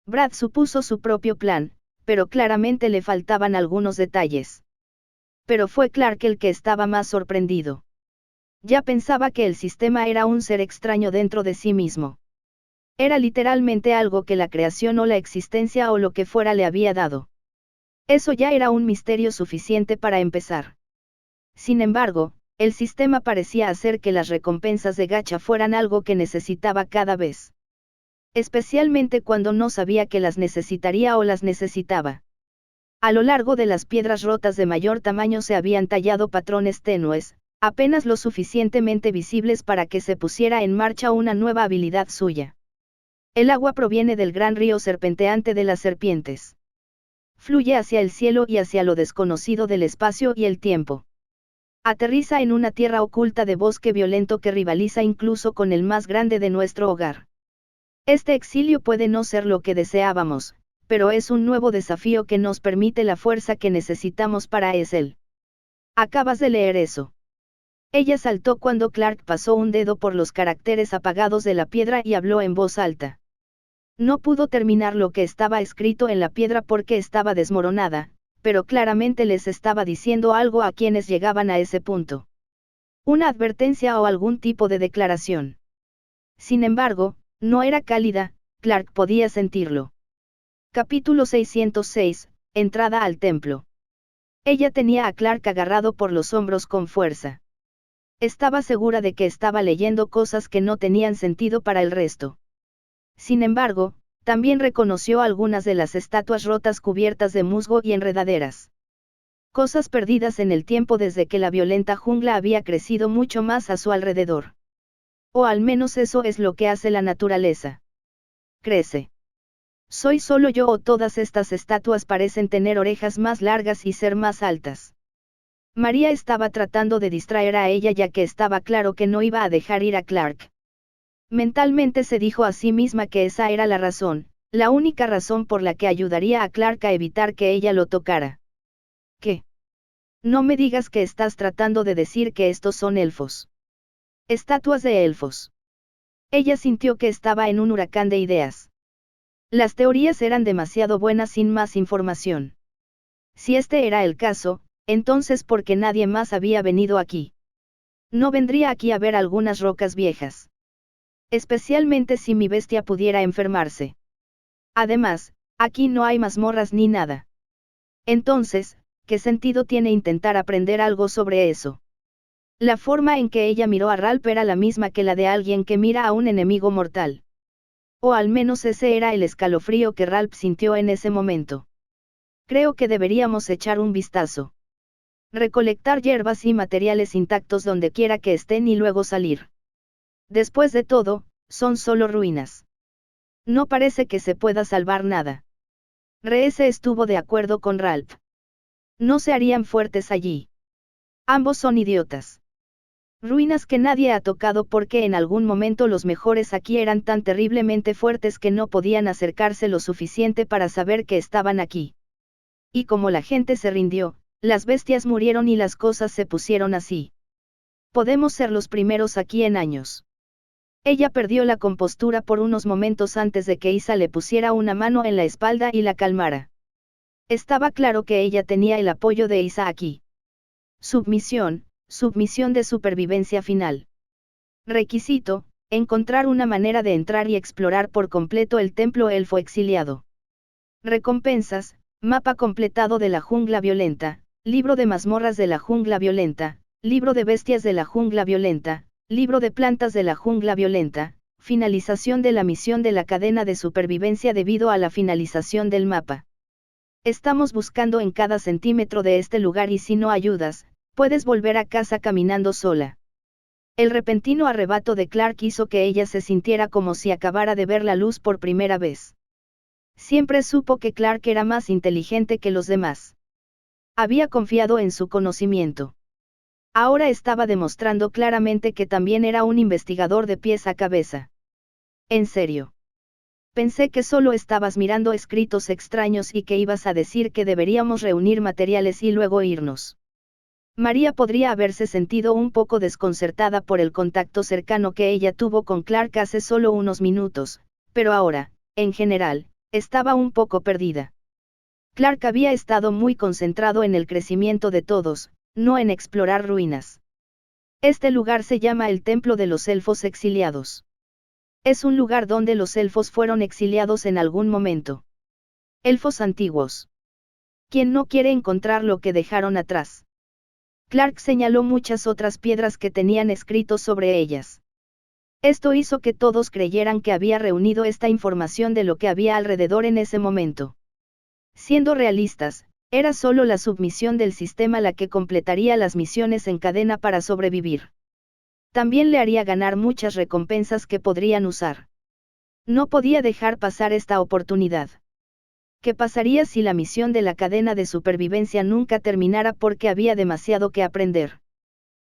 Brad supuso su propio plan, pero claramente le faltaban algunos detalles. Pero fue Clark el que estaba más sorprendido. Ya pensaba que el sistema era un ser extraño dentro de sí mismo. Era literalmente algo que la creación o la existencia o lo que fuera le había dado. Eso ya era un misterio suficiente para empezar. Sin embargo, el sistema parecía hacer que las recompensas de gacha fueran algo que necesitaba cada vez. Especialmente cuando no sabía que las necesitaría o las necesitaba. A lo largo de las piedras rotas de mayor tamaño se habían tallado patrones tenues, apenas lo suficientemente visibles para que se pusiera en marcha una nueva habilidad suya. El agua proviene del gran río serpenteante de las serpientes. Fluye hacia el cielo y hacia lo desconocido del espacio y el tiempo. Aterriza en una tierra oculta de bosque violento que rivaliza incluso con el más grande de nuestro hogar. Este exilio puede no ser lo que deseábamos, pero es un nuevo desafío que nos permite la fuerza que necesitamos para él. ¿Acabas de leer eso? Ella saltó cuando Clark pasó un dedo por los caracteres apagados de la piedra y habló en voz alta. No pudo terminar lo que estaba escrito en la piedra porque estaba desmoronada, pero claramente les estaba diciendo algo a quienes llegaban a ese punto. Una advertencia o algún tipo de declaración. Sin embargo, no era cálida, Clark podía sentirlo. Capítulo 606, Entrada al templo. Ella tenía a Clark agarrado por los hombros con fuerza. Estaba segura de que estaba leyendo cosas que no tenían sentido para el resto. Sin embargo, también reconoció algunas de las estatuas rotas cubiertas de musgo y enredaderas. Cosas perdidas en el tiempo desde que la violenta jungla había crecido mucho más a su alrededor. O al menos eso es lo que hace la naturaleza. Crece. ¿Soy solo yo o todas estas estatuas parecen tener orejas más largas y ser más altas? María estaba tratando de distraer a ella ya que estaba claro que no iba a dejar ir a Clark. Mentalmente se dijo a sí misma que esa era la razón, la única razón por la que ayudaría a Clark a evitar que ella lo tocara. ¿Qué? No me digas que estás tratando de decir que estos son elfos. Estatuas de elfos. Ella sintió que estaba en un huracán de ideas. Las teorías eran demasiado buenas sin más información. Si este era el caso, entonces ¿por qué nadie más había venido aquí? No vendría aquí a ver algunas rocas viejas. Especialmente si mi bestia pudiera enfermarse. Además, aquí no hay mazmorras ni nada. Entonces, ¿qué sentido tiene intentar aprender algo sobre eso? La forma en que ella miró a Ralph era la misma que la de alguien que mira a un enemigo mortal. O al menos ese era el escalofrío que Ralph sintió en ese momento. Creo que deberíamos echar un vistazo. Recolectar hierbas y materiales intactos donde quiera que estén y luego salir. Después de todo, son solo ruinas. No parece que se pueda salvar nada. Reese estuvo de acuerdo con Ralph. No se harían fuertes allí. Ambos son idiotas. Ruinas que nadie ha tocado porque en algún momento los mejores aquí eran tan terriblemente fuertes que no podían acercarse lo suficiente para saber que estaban aquí. Y como la gente se rindió, las bestias murieron y las cosas se pusieron así. Podemos ser los primeros aquí en años. Ella perdió la compostura por unos momentos antes de que Isa le pusiera una mano en la espalda y la calmara. Estaba claro que ella tenía el apoyo de Isa aquí. Submisión de supervivencia final. Requisito, encontrar una manera de entrar y explorar por completo el templo elfo exiliado. Recompensas, mapa completado de la jungla violenta, libro de mazmorras de la jungla violenta, libro de bestias de la jungla violenta, libro de plantas de la jungla violenta, finalización de la misión de la cadena de supervivencia debido a la finalización del mapa. Estamos buscando en cada centímetro de este lugar y si no ayudas, puedes volver a casa caminando sola. El repentino arrebato de Clark hizo que ella se sintiera como si acabara de ver la luz por primera vez. Siempre supo que Clark era más inteligente que los demás. Había confiado en su conocimiento. Ahora estaba demostrando claramente que también era un investigador de pies a cabeza. ¿En serio? Pensé que solo estabas mirando escritos extraños y que ibas a decir que deberíamos reunir materiales y luego irnos. María podría haberse sentido un poco desconcertada por el contacto cercano que ella tuvo con Clark hace solo unos minutos, pero ahora, en general, estaba un poco perdida. Clark había estado muy concentrado en el crecimiento de todos, no en explorar ruinas. Este lugar se llama el Templo de los Elfos Exiliados. Es un lugar donde los elfos fueron exiliados en algún momento. Elfos antiguos. ¿Quién no quiere encontrar lo que dejaron atrás? Clark señaló muchas otras piedras que tenían escritos sobre ellas. Esto hizo que todos creyeran que había reunido esta información de lo que había alrededor en ese momento. Siendo realistas, era solo la submisión del sistema la que completaría las misiones en cadena para sobrevivir. También le haría ganar muchas recompensas que podrían usar. No podía dejar pasar esta oportunidad. ¿Qué pasaría si la misión de la cadena de supervivencia nunca terminara porque había demasiado que aprender?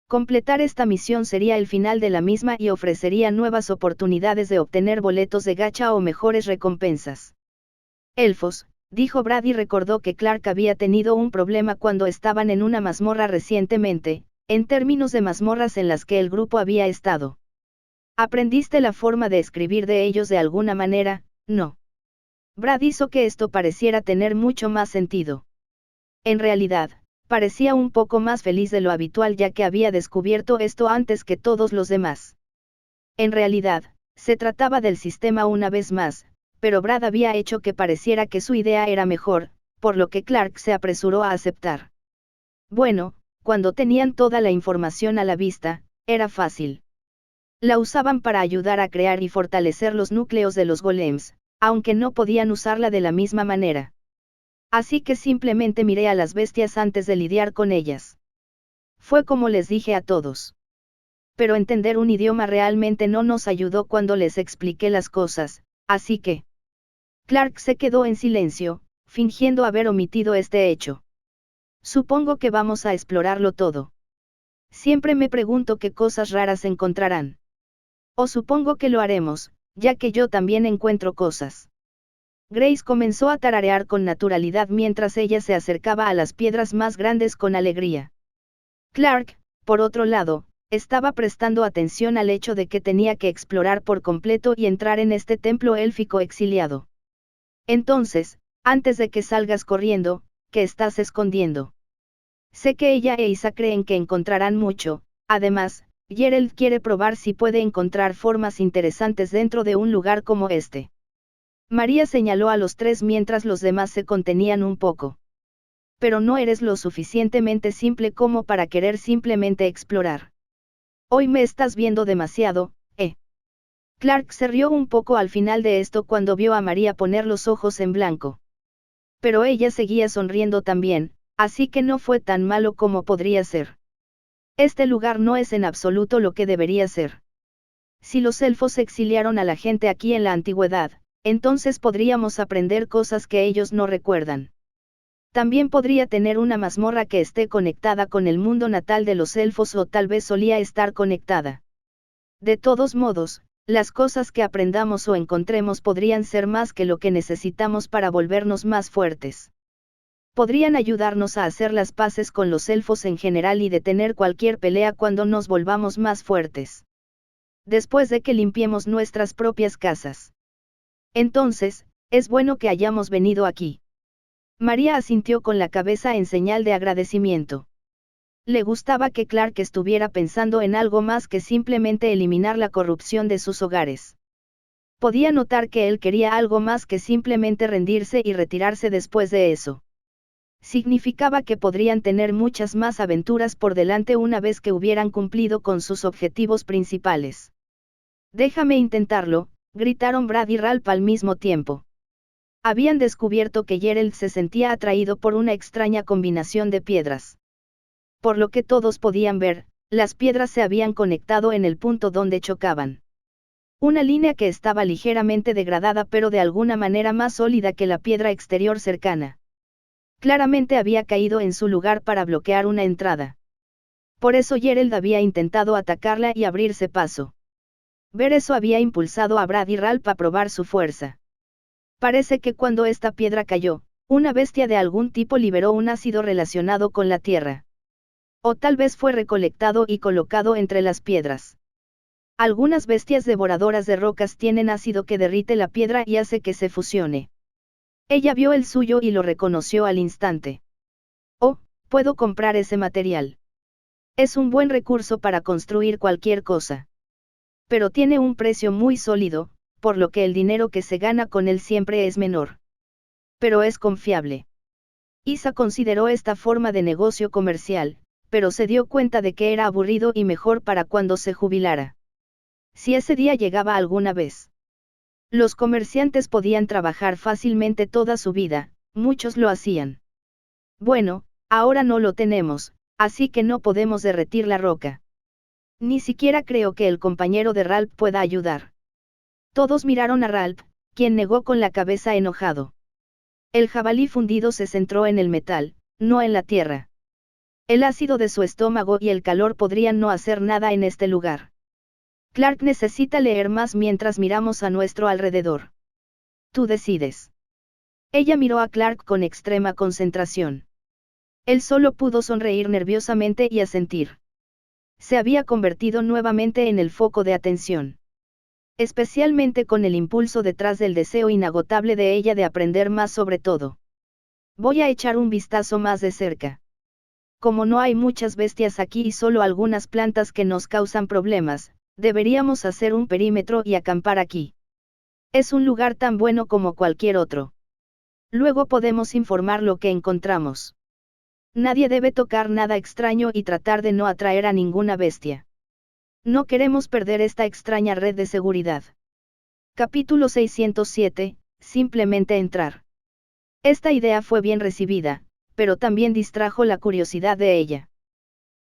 Completar esta misión sería el final de la misma y ofrecería nuevas oportunidades de obtener boletos de gacha o mejores recompensas. Elfos, dijo Brad y recordó que Clark había tenido un problema cuando estaban en una mazmorra recientemente, en términos de mazmorras en las que el grupo había estado. ¿Aprendiste la forma de escribir de ellos de alguna manera? No. Brad hizo que esto pareciera tener mucho más sentido. En realidad, parecía un poco más feliz de lo habitual ya que había descubierto esto antes que todos los demás. En realidad, se trataba del sistema una vez más, pero Brad había hecho que pareciera que su idea era mejor, por lo que Clark se apresuró a aceptar. Bueno, cuando tenían toda la información a la vista, era fácil. La usaban para ayudar a crear y fortalecer los núcleos de los golems, aunque no podían usarla de la misma manera. Así que simplemente miré a las bestias antes de lidiar con ellas. Fue como les dije a todos. Pero entender un idioma realmente no nos ayudó cuando les expliqué las cosas, así que... Clark se quedó en silencio, fingiendo haber omitido este hecho. Supongo que vamos a explorarlo todo. Siempre me pregunto qué cosas raras encontrarán. O supongo que lo haremos, ya que yo también encuentro cosas. Grace comenzó a tararear con naturalidad mientras ella se acercaba a las piedras más grandes con alegría. Clark, por otro lado, estaba prestando atención al hecho de que tenía que explorar por completo y entrar en este templo élfico exiliado. Entonces, antes de que salgas corriendo, ¿qué estás escondiendo? Sé que ella e Isa creen que encontrarán mucho, además, Gerald quiere probar si puede encontrar formas interesantes dentro de un lugar como este. María señaló a los tres mientras los demás se contenían un poco. Pero no eres lo suficientemente simple como para querer simplemente explorar. Hoy me estás viendo demasiado, ¿eh? Clark se rió un poco al final de esto cuando vio a María poner los ojos en blanco. Pero ella seguía sonriendo también, así que no fue tan malo como podría ser. Este lugar no es en absoluto lo que debería ser. Si los elfos exiliaron a la gente aquí en la antigüedad, entonces podríamos aprender cosas que ellos no recuerdan. También podría tener una mazmorra que esté conectada con el mundo natal de los elfos o tal vez solía estar conectada. De todos modos, las cosas que aprendamos o encontremos podrían ser más que lo que necesitamos para volvernos más fuertes. Podrían ayudarnos a hacer las paces con los elfos en general y detener cualquier pelea cuando nos volvamos más fuertes. Después de que limpiemos nuestras propias casas. Entonces, es bueno que hayamos venido aquí. María asintió con la cabeza en señal de agradecimiento. Le gustaba que Clark estuviera pensando en algo más que simplemente eliminar la corrupción de sus hogares. Podía notar que él quería algo más que simplemente rendirse y retirarse después de eso. Significaba que podrían tener muchas más aventuras por delante una vez que hubieran cumplido con sus objetivos principales. Déjame intentarlo, gritaron Brad y Ralph al mismo tiempo. Habían descubierto que Gerald se sentía atraído por una extraña combinación de piedras. Por lo que todos podían ver, las piedras se habían conectado en el punto donde chocaban. Una línea que estaba ligeramente degradada pero de alguna manera más sólida que la piedra exterior cercana. Claramente había caído en su lugar para bloquear una entrada. Por eso Gerald había intentado atacarla y abrirse paso. Ver eso había impulsado a Brad y Ralph a probar su fuerza. Parece que cuando esta piedra cayó, una bestia de algún tipo liberó un ácido relacionado con la tierra. O tal vez fue recolectado y colocado entre las piedras. Algunas bestias devoradoras de rocas tienen ácido que derrite la piedra y hace que se fusione. Ella vio el suyo y lo reconoció al instante. Oh, puedo comprar ese material. Es un buen recurso para construir cualquier cosa. Pero tiene un precio muy sólido, por lo que el dinero que se gana con él siempre es menor. Pero es confiable. Isa consideró esta forma de negocio comercial, pero se dio cuenta de que era aburrido y mejor para cuando se jubilara. Si ese día llegaba alguna vez. Los comerciantes podían trabajar fácilmente toda su vida, muchos lo hacían. Bueno, ahora no lo tenemos, así que no podemos derretir la roca. Ni siquiera creo que el compañero de Ralph pueda ayudar. Todos miraron a Ralph, quien negó con la cabeza enojado. El jabalí fundido se centró en el metal, no en la tierra. El ácido de su estómago y el calor podrían no hacer nada en este lugar. Clark necesita leer más mientras miramos a nuestro alrededor. Tú decides. Ella miró a Clark con extrema concentración. Él solo pudo sonreír nerviosamente y asentir. Se había convertido nuevamente en el foco de atención. Especialmente con el impulso detrás del deseo inagotable de ella de aprender más sobre todo. Voy a echar un vistazo más de cerca. Como no hay muchas bestias aquí y solo algunas plantas que nos causan problemas, deberíamos hacer un perímetro y acampar aquí. Es un lugar tan bueno como cualquier otro. Luego podemos informar lo que encontramos. Nadie debe tocar nada extraño y tratar de no atraer a ninguna bestia. No queremos perder esta extraña red de seguridad. Capítulo 607, simplemente entrar. Esta idea fue bien recibida, pero también distrajo la curiosidad de ella.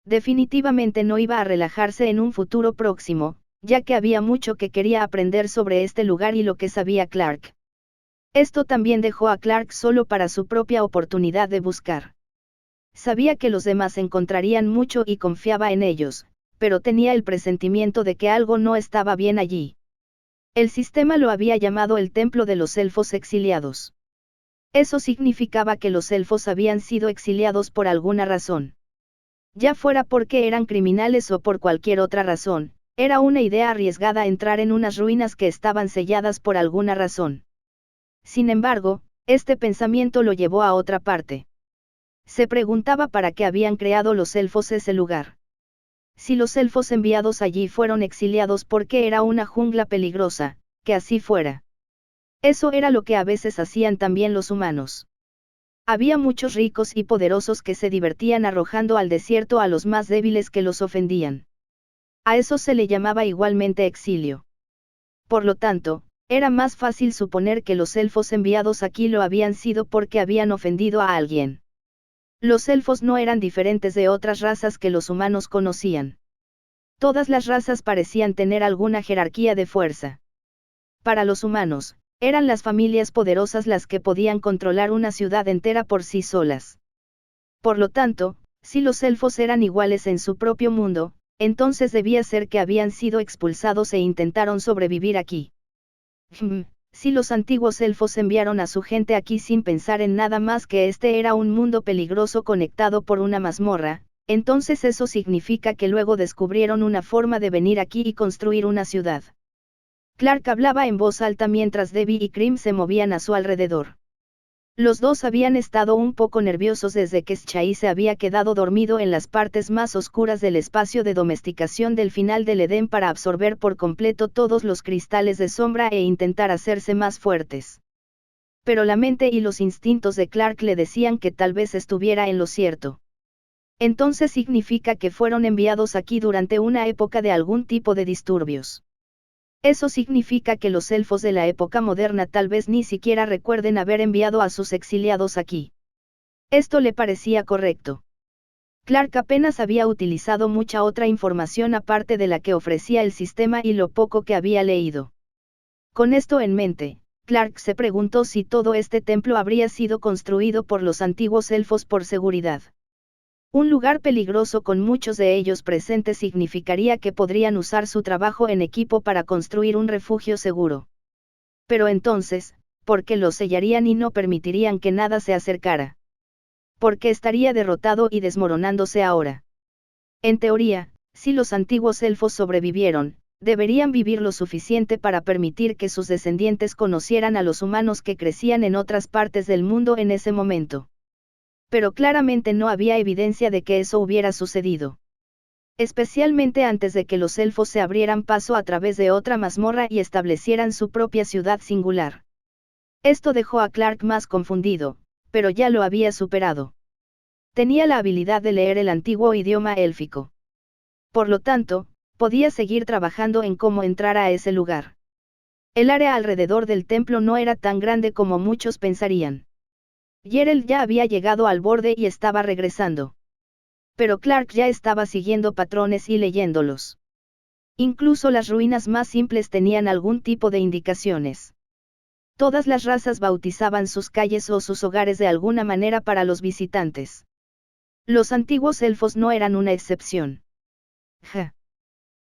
Definitivamente no iba a relajarse en un futuro próximo, ya que había mucho que quería aprender sobre este lugar y lo que sabía Clark. Esto también dejó a Clark solo para su propia oportunidad de buscar. Sabía que los demás encontrarían mucho y confiaba en ellos, pero tenía el presentimiento de que algo no estaba bien allí. El sistema lo había llamado el Templo de los Elfos Exiliados. Eso significaba que los elfos habían sido exiliados por alguna razón. Ya fuera porque eran criminales o por cualquier otra razón, era una idea arriesgada entrar en unas ruinas que estaban selladas por alguna razón. Sin embargo, este pensamiento lo llevó a otra parte. Se preguntaba para qué habían creado los elfos ese lugar. Si los elfos enviados allí fueron exiliados porque era una jungla peligrosa, que así fuera. Eso era lo que a veces hacían también los humanos. Había muchos ricos y poderosos que se divertían arrojando al desierto a los más débiles que los ofendían. A eso se le llamaba igualmente exilio. Por lo tanto, era más fácil suponer que los elfos enviados aquí lo habían sido porque habían ofendido a alguien. Los elfos no eran diferentes de otras razas que los humanos conocían. Todas las razas parecían tener alguna jerarquía de fuerza. Para los humanos, eran las familias poderosas las que podían controlar una ciudad entera por sí solas. Por lo tanto, si los elfos eran iguales en su propio mundo, entonces debía ser que habían sido expulsados e intentaron sobrevivir aquí. Si los antiguos elfos enviaron a su gente aquí sin pensar en nada más que este era un mundo peligroso conectado por una mazmorra, entonces eso significa que luego descubrieron una forma de venir aquí y construir una ciudad. Clark hablaba en voz alta mientras Debbie y Krim se movían a su alrededor. Los dos habían estado un poco nerviosos desde que Shai se había quedado dormido en las partes más oscuras del espacio de domesticación del final del Edén para absorber por completo todos los cristales de sombra e intentar hacerse más fuertes. Pero la mente y los instintos de Clark le decían que tal vez estuviera en lo cierto. Entonces significa que fueron enviados aquí durante una época de algún tipo de disturbios. Eso significa que los elfos de la época moderna tal vez ni siquiera recuerden haber enviado a sus exiliados aquí. Esto le parecía correcto. Clark apenas había utilizado mucha otra información aparte de la que ofrecía el sistema y lo poco que había leído. Con esto en mente, Clark se preguntó si todo este templo habría sido construido por los antiguos elfos por seguridad. Un lugar peligroso con muchos de ellos presentes significaría que podrían usar su trabajo en equipo para construir un refugio seguro. Pero entonces, ¿por qué lo sellarían y no permitirían que nada se acercara? ¿Por qué estaría derrotado y desmoronándose ahora? En teoría, si los antiguos elfos sobrevivieron, deberían vivir lo suficiente para permitir que sus descendientes conocieran a los humanos que crecían en otras partes del mundo en ese momento. Pero claramente no había evidencia de que eso hubiera sucedido. Especialmente antes de que los elfos se abrieran paso a través de otra mazmorra y establecieran su propia ciudad singular. Esto dejó a Clark más confundido, pero ya lo había superado. Tenía la habilidad de leer el antiguo idioma élfico. Por lo tanto, podía seguir trabajando en cómo entrar a ese lugar. El área alrededor del templo no era tan grande como muchos pensarían. Gerald ya había llegado al borde y estaba regresando. Pero Clark ya estaba siguiendo patrones y leyéndolos. Incluso las ruinas más simples tenían algún tipo de indicaciones. Todas las razas bautizaban sus calles o sus hogares de alguna manera para los visitantes. Los antiguos elfos no eran una excepción. Ja.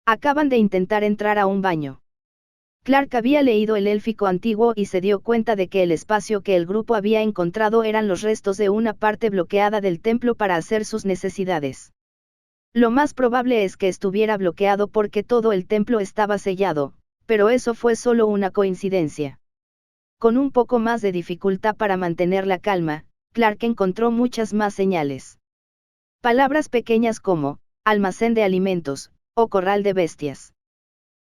Acaban de intentar entrar a un baño. Clark había leído el élfico antiguo y se dio cuenta de que el espacio que el grupo había encontrado eran los restos de una parte bloqueada del templo para hacer sus necesidades. Lo más probable es que estuviera bloqueado porque todo el templo estaba sellado, pero eso fue solo una coincidencia. Con un poco más de dificultad para mantener la calma, Clark encontró muchas más señales. Palabras pequeñas como, almacén de alimentos, o corral de bestias.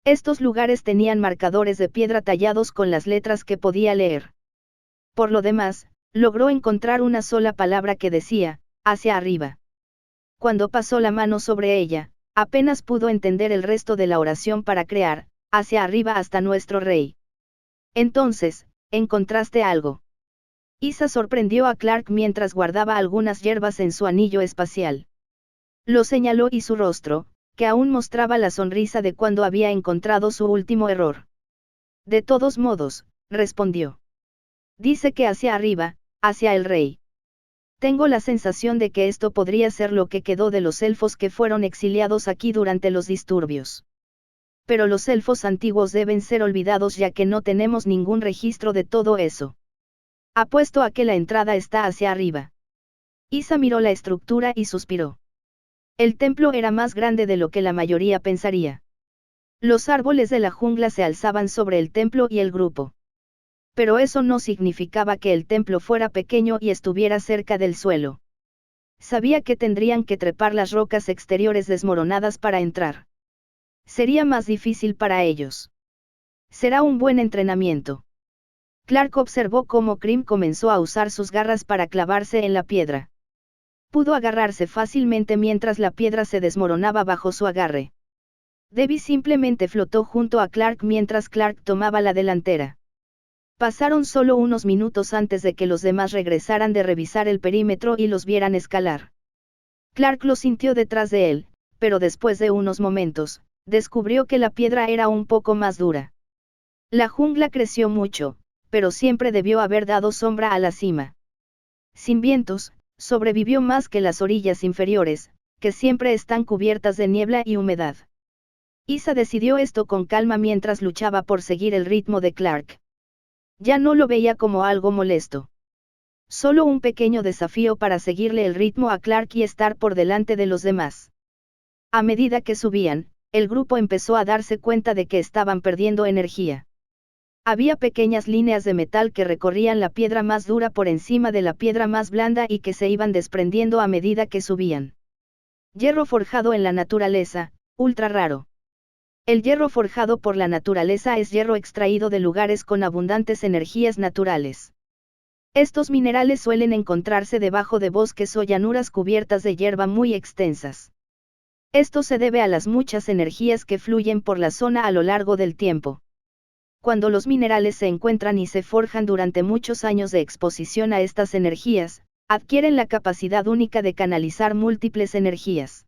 Estos lugares tenían marcadores de piedra tallados con las letras que podía leer. Por lo demás, logró encontrar una sola palabra que decía, hacia arriba. Cuando pasó la mano sobre ella, apenas pudo entender el resto de la oración para crear, hacia arriba hasta nuestro rey. Entonces, ¿encontraste algo? Isa sorprendió a Clark mientras guardaba algunas hierbas en su anillo espacial. Lo señaló y su rostro, que aún mostraba la sonrisa de cuando había encontrado su último error. De todos modos, respondió. Dice que hacia arriba, hacia el rey. Tengo la sensación de que esto podría ser lo que quedó de los elfos que fueron exiliados aquí durante los disturbios. Pero los elfos antiguos deben ser olvidados ya que no tenemos ningún registro de todo eso. Apuesto a que la entrada está hacia arriba. Isa miró la estructura y suspiró. El templo era más grande de lo que la mayoría pensaría. Los árboles de la jungla se alzaban sobre el templo y el grupo. Pero eso no significaba que el templo fuera pequeño y estuviera cerca del suelo. Sabía que tendrían que trepar las rocas exteriores desmoronadas para entrar. Sería más difícil para ellos. Será un buen entrenamiento. Clark observó cómo Krim comenzó a usar sus garras para clavarse en la piedra. Pudo agarrarse fácilmente mientras la piedra se desmoronaba bajo su agarre. Debbie simplemente flotó junto a Clark mientras Clark tomaba la delantera. Pasaron solo unos minutos antes de que los demás regresaran de revisar el perímetro y los vieran escalar. Clark lo sintió detrás de él, pero después de unos momentos, descubrió que la piedra era un poco más dura. La jungla creció mucho, pero siempre debió haber dado sombra a la cima. Sin vientos, sobrevivió más que las orillas inferiores, que siempre están cubiertas de niebla y humedad. Isa decidió esto con calma mientras luchaba por seguir el ritmo de Clark. Ya no lo veía como algo molesto. Solo un pequeño desafío para seguirle el ritmo a Clark y estar por delante de los demás. A medida que subían, el grupo empezó a darse cuenta de que estaban perdiendo energía. Había pequeñas líneas de metal que recorrían la piedra más dura por encima de la piedra más blanda y que se iban desprendiendo a medida que subían. Hierro forjado en la naturaleza, ultra raro. El hierro forjado por la naturaleza es hierro extraído de lugares con abundantes energías naturales. Estos minerales suelen encontrarse debajo de bosques o llanuras cubiertas de hierba muy extensas. Esto se debe a las muchas energías que fluyen por la zona a lo largo del tiempo. Cuando los minerales se encuentran y se forjan durante muchos años de exposición a estas energías, adquieren la capacidad única de canalizar múltiples energías.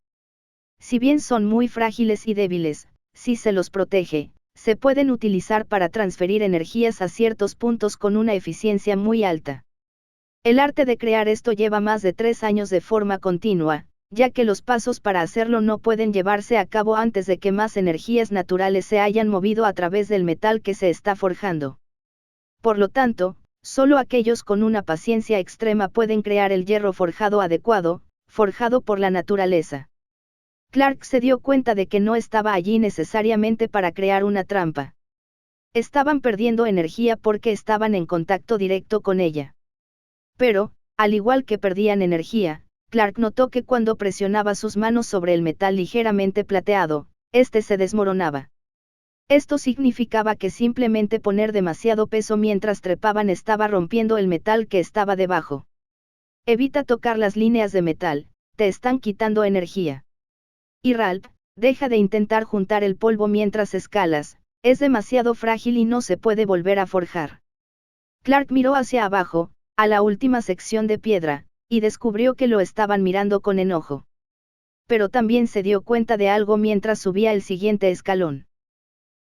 Si bien son muy frágiles y débiles, si se los protege, se pueden utilizar para transferir energías a ciertos puntos con una eficiencia muy alta. El arte de crear esto lleva más de 3 años de forma continua, ya que los pasos para hacerlo no pueden llevarse a cabo antes de que más energías naturales se hayan movido a través del metal que se está forjando. Por lo tanto, solo aquellos con una paciencia extrema pueden crear el hierro forjado adecuado, forjado por la naturaleza. Clark se dio cuenta de que no estaba allí necesariamente para crear una trampa. Estaban perdiendo energía porque estaban en contacto directo con ella. Pero, al igual que perdían energía, Clark notó que cuando presionaba sus manos sobre el metal ligeramente plateado, este se desmoronaba. Esto significaba que simplemente poner demasiado peso mientras trepaban estaba rompiendo el metal que estaba debajo. Evita tocar las líneas de metal, te están quitando energía. Y Ralph, deja de intentar juntar el polvo mientras escalas, es demasiado frágil y no se puede volver a forjar. Clark miró hacia abajo, a la última sección de piedra, y descubrió que lo estaban mirando con enojo. Pero también se dio cuenta de algo mientras subía el siguiente escalón.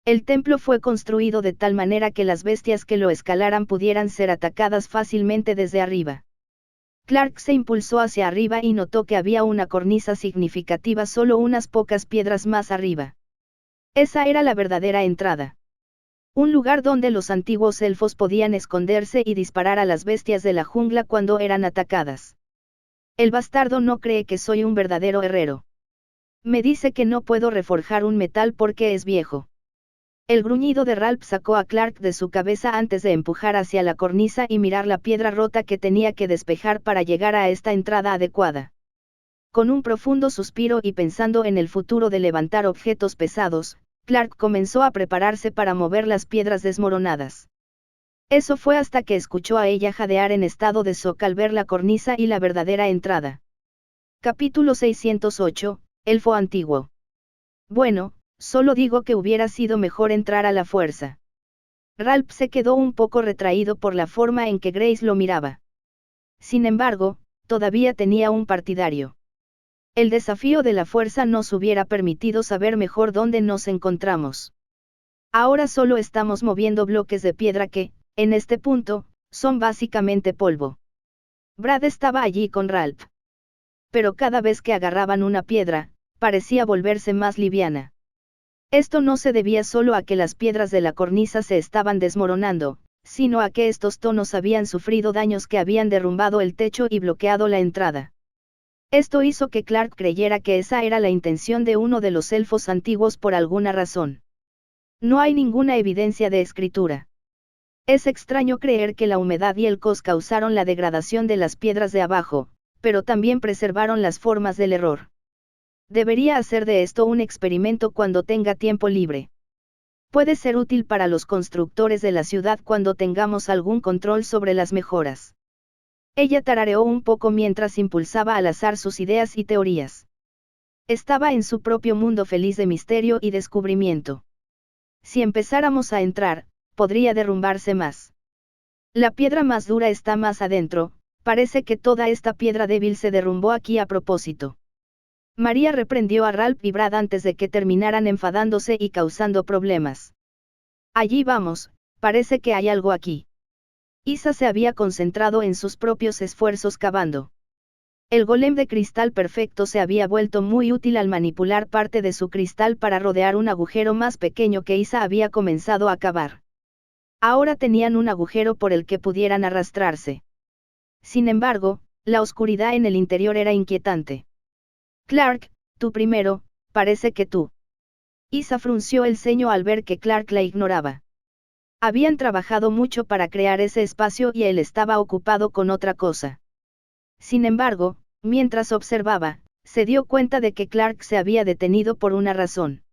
El templo fue construido de tal manera que las bestias que lo escalaran pudieran ser atacadas fácilmente desde arriba. Clark se impulsó hacia arriba y notó que había una cornisa significativa solo unas pocas piedras más arriba. Esa era la verdadera entrada. Un lugar donde los antiguos elfos podían esconderse y disparar a las bestias de la jungla cuando eran atacadas. El bastardo no cree que soy un verdadero herrero. Me dice que no puedo reforjar un metal porque es viejo. El gruñido de Ralph sacó a Clark de su cabeza antes de empujar hacia la cornisa y mirar la piedra rota que tenía que despejar para llegar a esta entrada adecuada. Con un profundo suspiro y pensando en el futuro de levantar objetos pesados, Clark comenzó a prepararse para mover las piedras desmoronadas. Eso fue hasta que escuchó a ella jadear en estado de shock al ver la cornisa y la verdadera entrada. Capítulo 608, Elfo antiguo. Bueno, solo digo que hubiera sido mejor entrar a la fuerza. Ralph se quedó un poco retraído por la forma en que Grace lo miraba. Sin embargo, todavía tenía un partidario. El desafío de la fuerza nos hubiera permitido saber mejor dónde nos encontramos. Ahora solo estamos moviendo bloques de piedra que, en este punto, son básicamente polvo. Brad estaba allí con Ralph. Pero cada vez que agarraban una piedra, parecía volverse más liviana. Esto no se debía solo a que las piedras de la cornisa se estaban desmoronando, sino a que estos tonos habían sufrido daños que habían derrumbado el techo y bloqueado la entrada. Esto hizo que Clark creyera que esa era la intención de uno de los elfos antiguos por alguna razón. No hay ninguna evidencia de escritura. Es extraño creer que la humedad y el caos causaron la degradación de las piedras de abajo, pero también preservaron las formas del error. Debería hacer de esto un experimento cuando tenga tiempo libre. Puede ser útil para los constructores de la ciudad cuando tengamos algún control sobre las mejoras. Ella tarareó un poco mientras impulsaba al azar sus ideas y teorías. Estaba en su propio mundo feliz de misterio y descubrimiento. Si empezáramos a entrar, podría derrumbarse más. La piedra más dura está más adentro, parece que toda esta piedra débil se derrumbó aquí a propósito. María reprendió a Ralph y Brad antes de que terminaran enfadándose y causando problemas. Allí vamos, parece que hay algo aquí. Isa se había concentrado en sus propios esfuerzos cavando. El golem de cristal perfecto se había vuelto muy útil al manipular parte de su cristal para rodear un agujero más pequeño que Isa había comenzado a cavar. Ahora tenían un agujero por el que pudieran arrastrarse. Sin embargo, la oscuridad en el interior era inquietante. Clark, tú primero, parece que tú. Isa frunció el ceño al ver que Clark la ignoraba. Habían trabajado mucho para crear ese espacio y él estaba ocupado con otra cosa. Sin embargo, mientras observaba, se dio cuenta de que Clark se había detenido por una razón.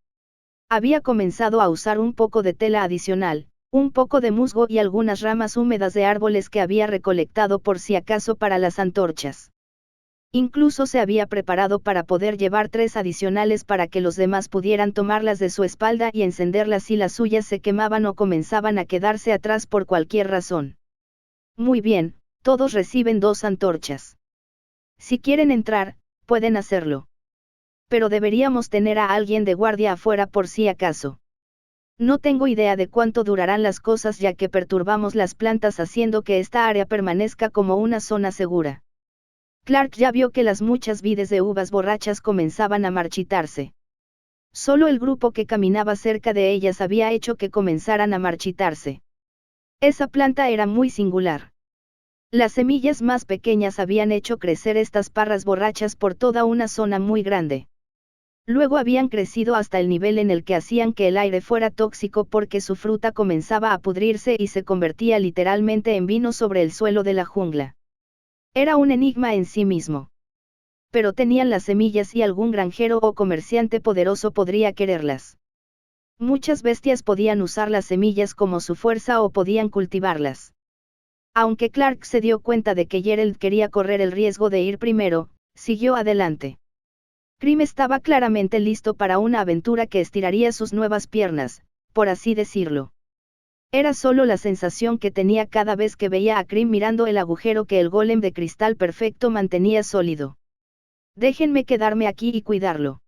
Había comenzado a usar un poco de tela adicional, un poco de musgo y algunas ramas húmedas de árboles que había recolectado por si acaso para las antorchas. Incluso se había preparado para poder llevar 3 adicionales para que los demás pudieran tomarlas de su espalda y encenderlas si las suyas se quemaban o comenzaban a quedarse atrás por cualquier razón. Muy bien, todos reciben 2 antorchas. Si quieren entrar, pueden hacerlo. Pero deberíamos tener a alguien de guardia afuera por si acaso. No tengo idea de cuánto durarán las cosas ya que perturbamos las plantas haciendo que esta área permanezca como una zona segura. Clark ya vio que las muchas vides de uvas borrachas comenzaban a marchitarse. Solo el grupo que caminaba cerca de ellas había hecho que comenzaran a marchitarse. Esa planta era muy singular. Las semillas más pequeñas habían hecho crecer estas parras borrachas por toda una zona muy grande. Luego habían crecido hasta el nivel en el que hacían que el aire fuera tóxico porque su fruta comenzaba a pudrirse y se convertía literalmente en vino sobre el suelo de la jungla. Era un enigma en sí mismo. Pero tenían las semillas y algún granjero o comerciante poderoso podría quererlas. Muchas bestias podían usar las semillas como su fuerza o podían cultivarlas. Aunque Clark se dio cuenta de que Gerald quería correr el riesgo de ir primero, siguió adelante. Crim estaba claramente listo para una aventura que estiraría sus nuevas piernas, por así decirlo. Era solo la sensación que tenía cada vez que veía a Crim mirando el agujero que el golem de cristal perfecto mantenía sólido. Déjenme quedarme aquí y cuidarlo.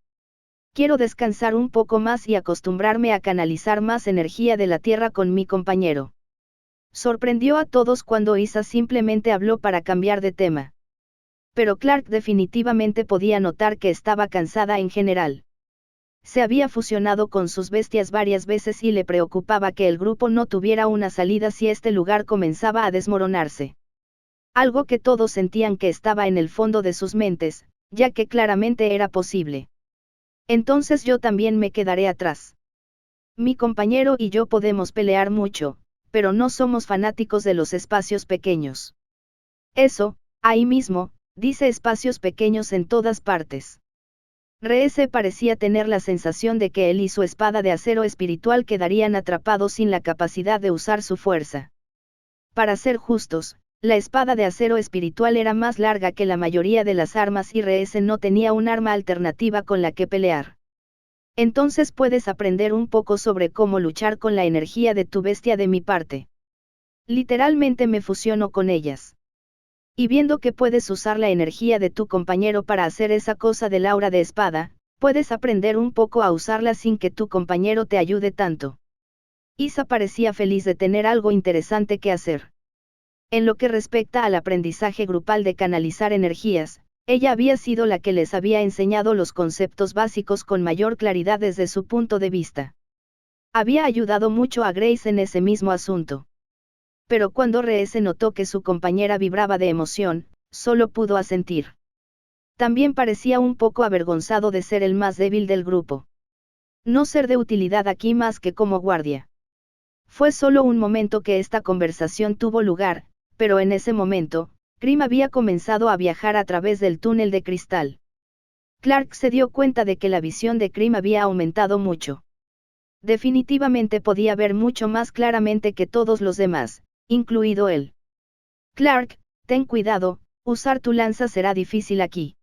Quiero descansar un poco más y acostumbrarme a canalizar más energía de la tierra con mi compañero. Sorprendió a todos cuando Isa simplemente habló para cambiar de tema. Pero Clark definitivamente podía notar que estaba cansada en general. Se había fusionado con sus bestias varias veces y le preocupaba que el grupo no tuviera una salida si este lugar comenzaba a desmoronarse. Algo que todos sentían que estaba en el fondo de sus mentes, ya que claramente era posible. Entonces yo también me quedaré atrás. Mi compañero y yo podemos pelear mucho, pero no somos fanáticos de los espacios pequeños. Eso, ahí mismo, dice espacios pequeños en todas partes. Reese parecía tener la sensación de que él y su espada de acero espiritual quedarían atrapados sin la capacidad de usar su fuerza. Para ser justos, la espada de acero espiritual era más larga que la mayoría de las armas y Reese no tenía un arma alternativa con la que pelear. Entonces puedes aprender un poco sobre cómo luchar con la energía de tu bestia de mi parte. Literalmente me fusiono con ellas. Y viendo que puedes usar la energía de tu compañero para hacer esa cosa del aura de espada, puedes aprender un poco a usarla sin que tu compañero te ayude tanto. Isa parecía feliz de tener algo interesante que hacer. En lo que respecta al aprendizaje grupal de canalizar energías, ella había sido la que les había enseñado los conceptos básicos con mayor claridad desde su punto de vista. Había ayudado mucho a Grace en ese mismo asunto. Pero cuando Reese notó que su compañera vibraba de emoción, solo pudo asentir. También parecía un poco avergonzado de ser el más débil del grupo. No ser de utilidad aquí más que como guardia. Fue solo un momento que esta conversación tuvo lugar, pero en ese momento, Krim había comenzado a viajar a través del túnel de cristal. Clark se dio cuenta de que la visión de Krim había aumentado mucho. Definitivamente podía ver mucho más claramente que todos los demás, incluido él. Clark, ten cuidado, usar tu lanza será difícil aquí.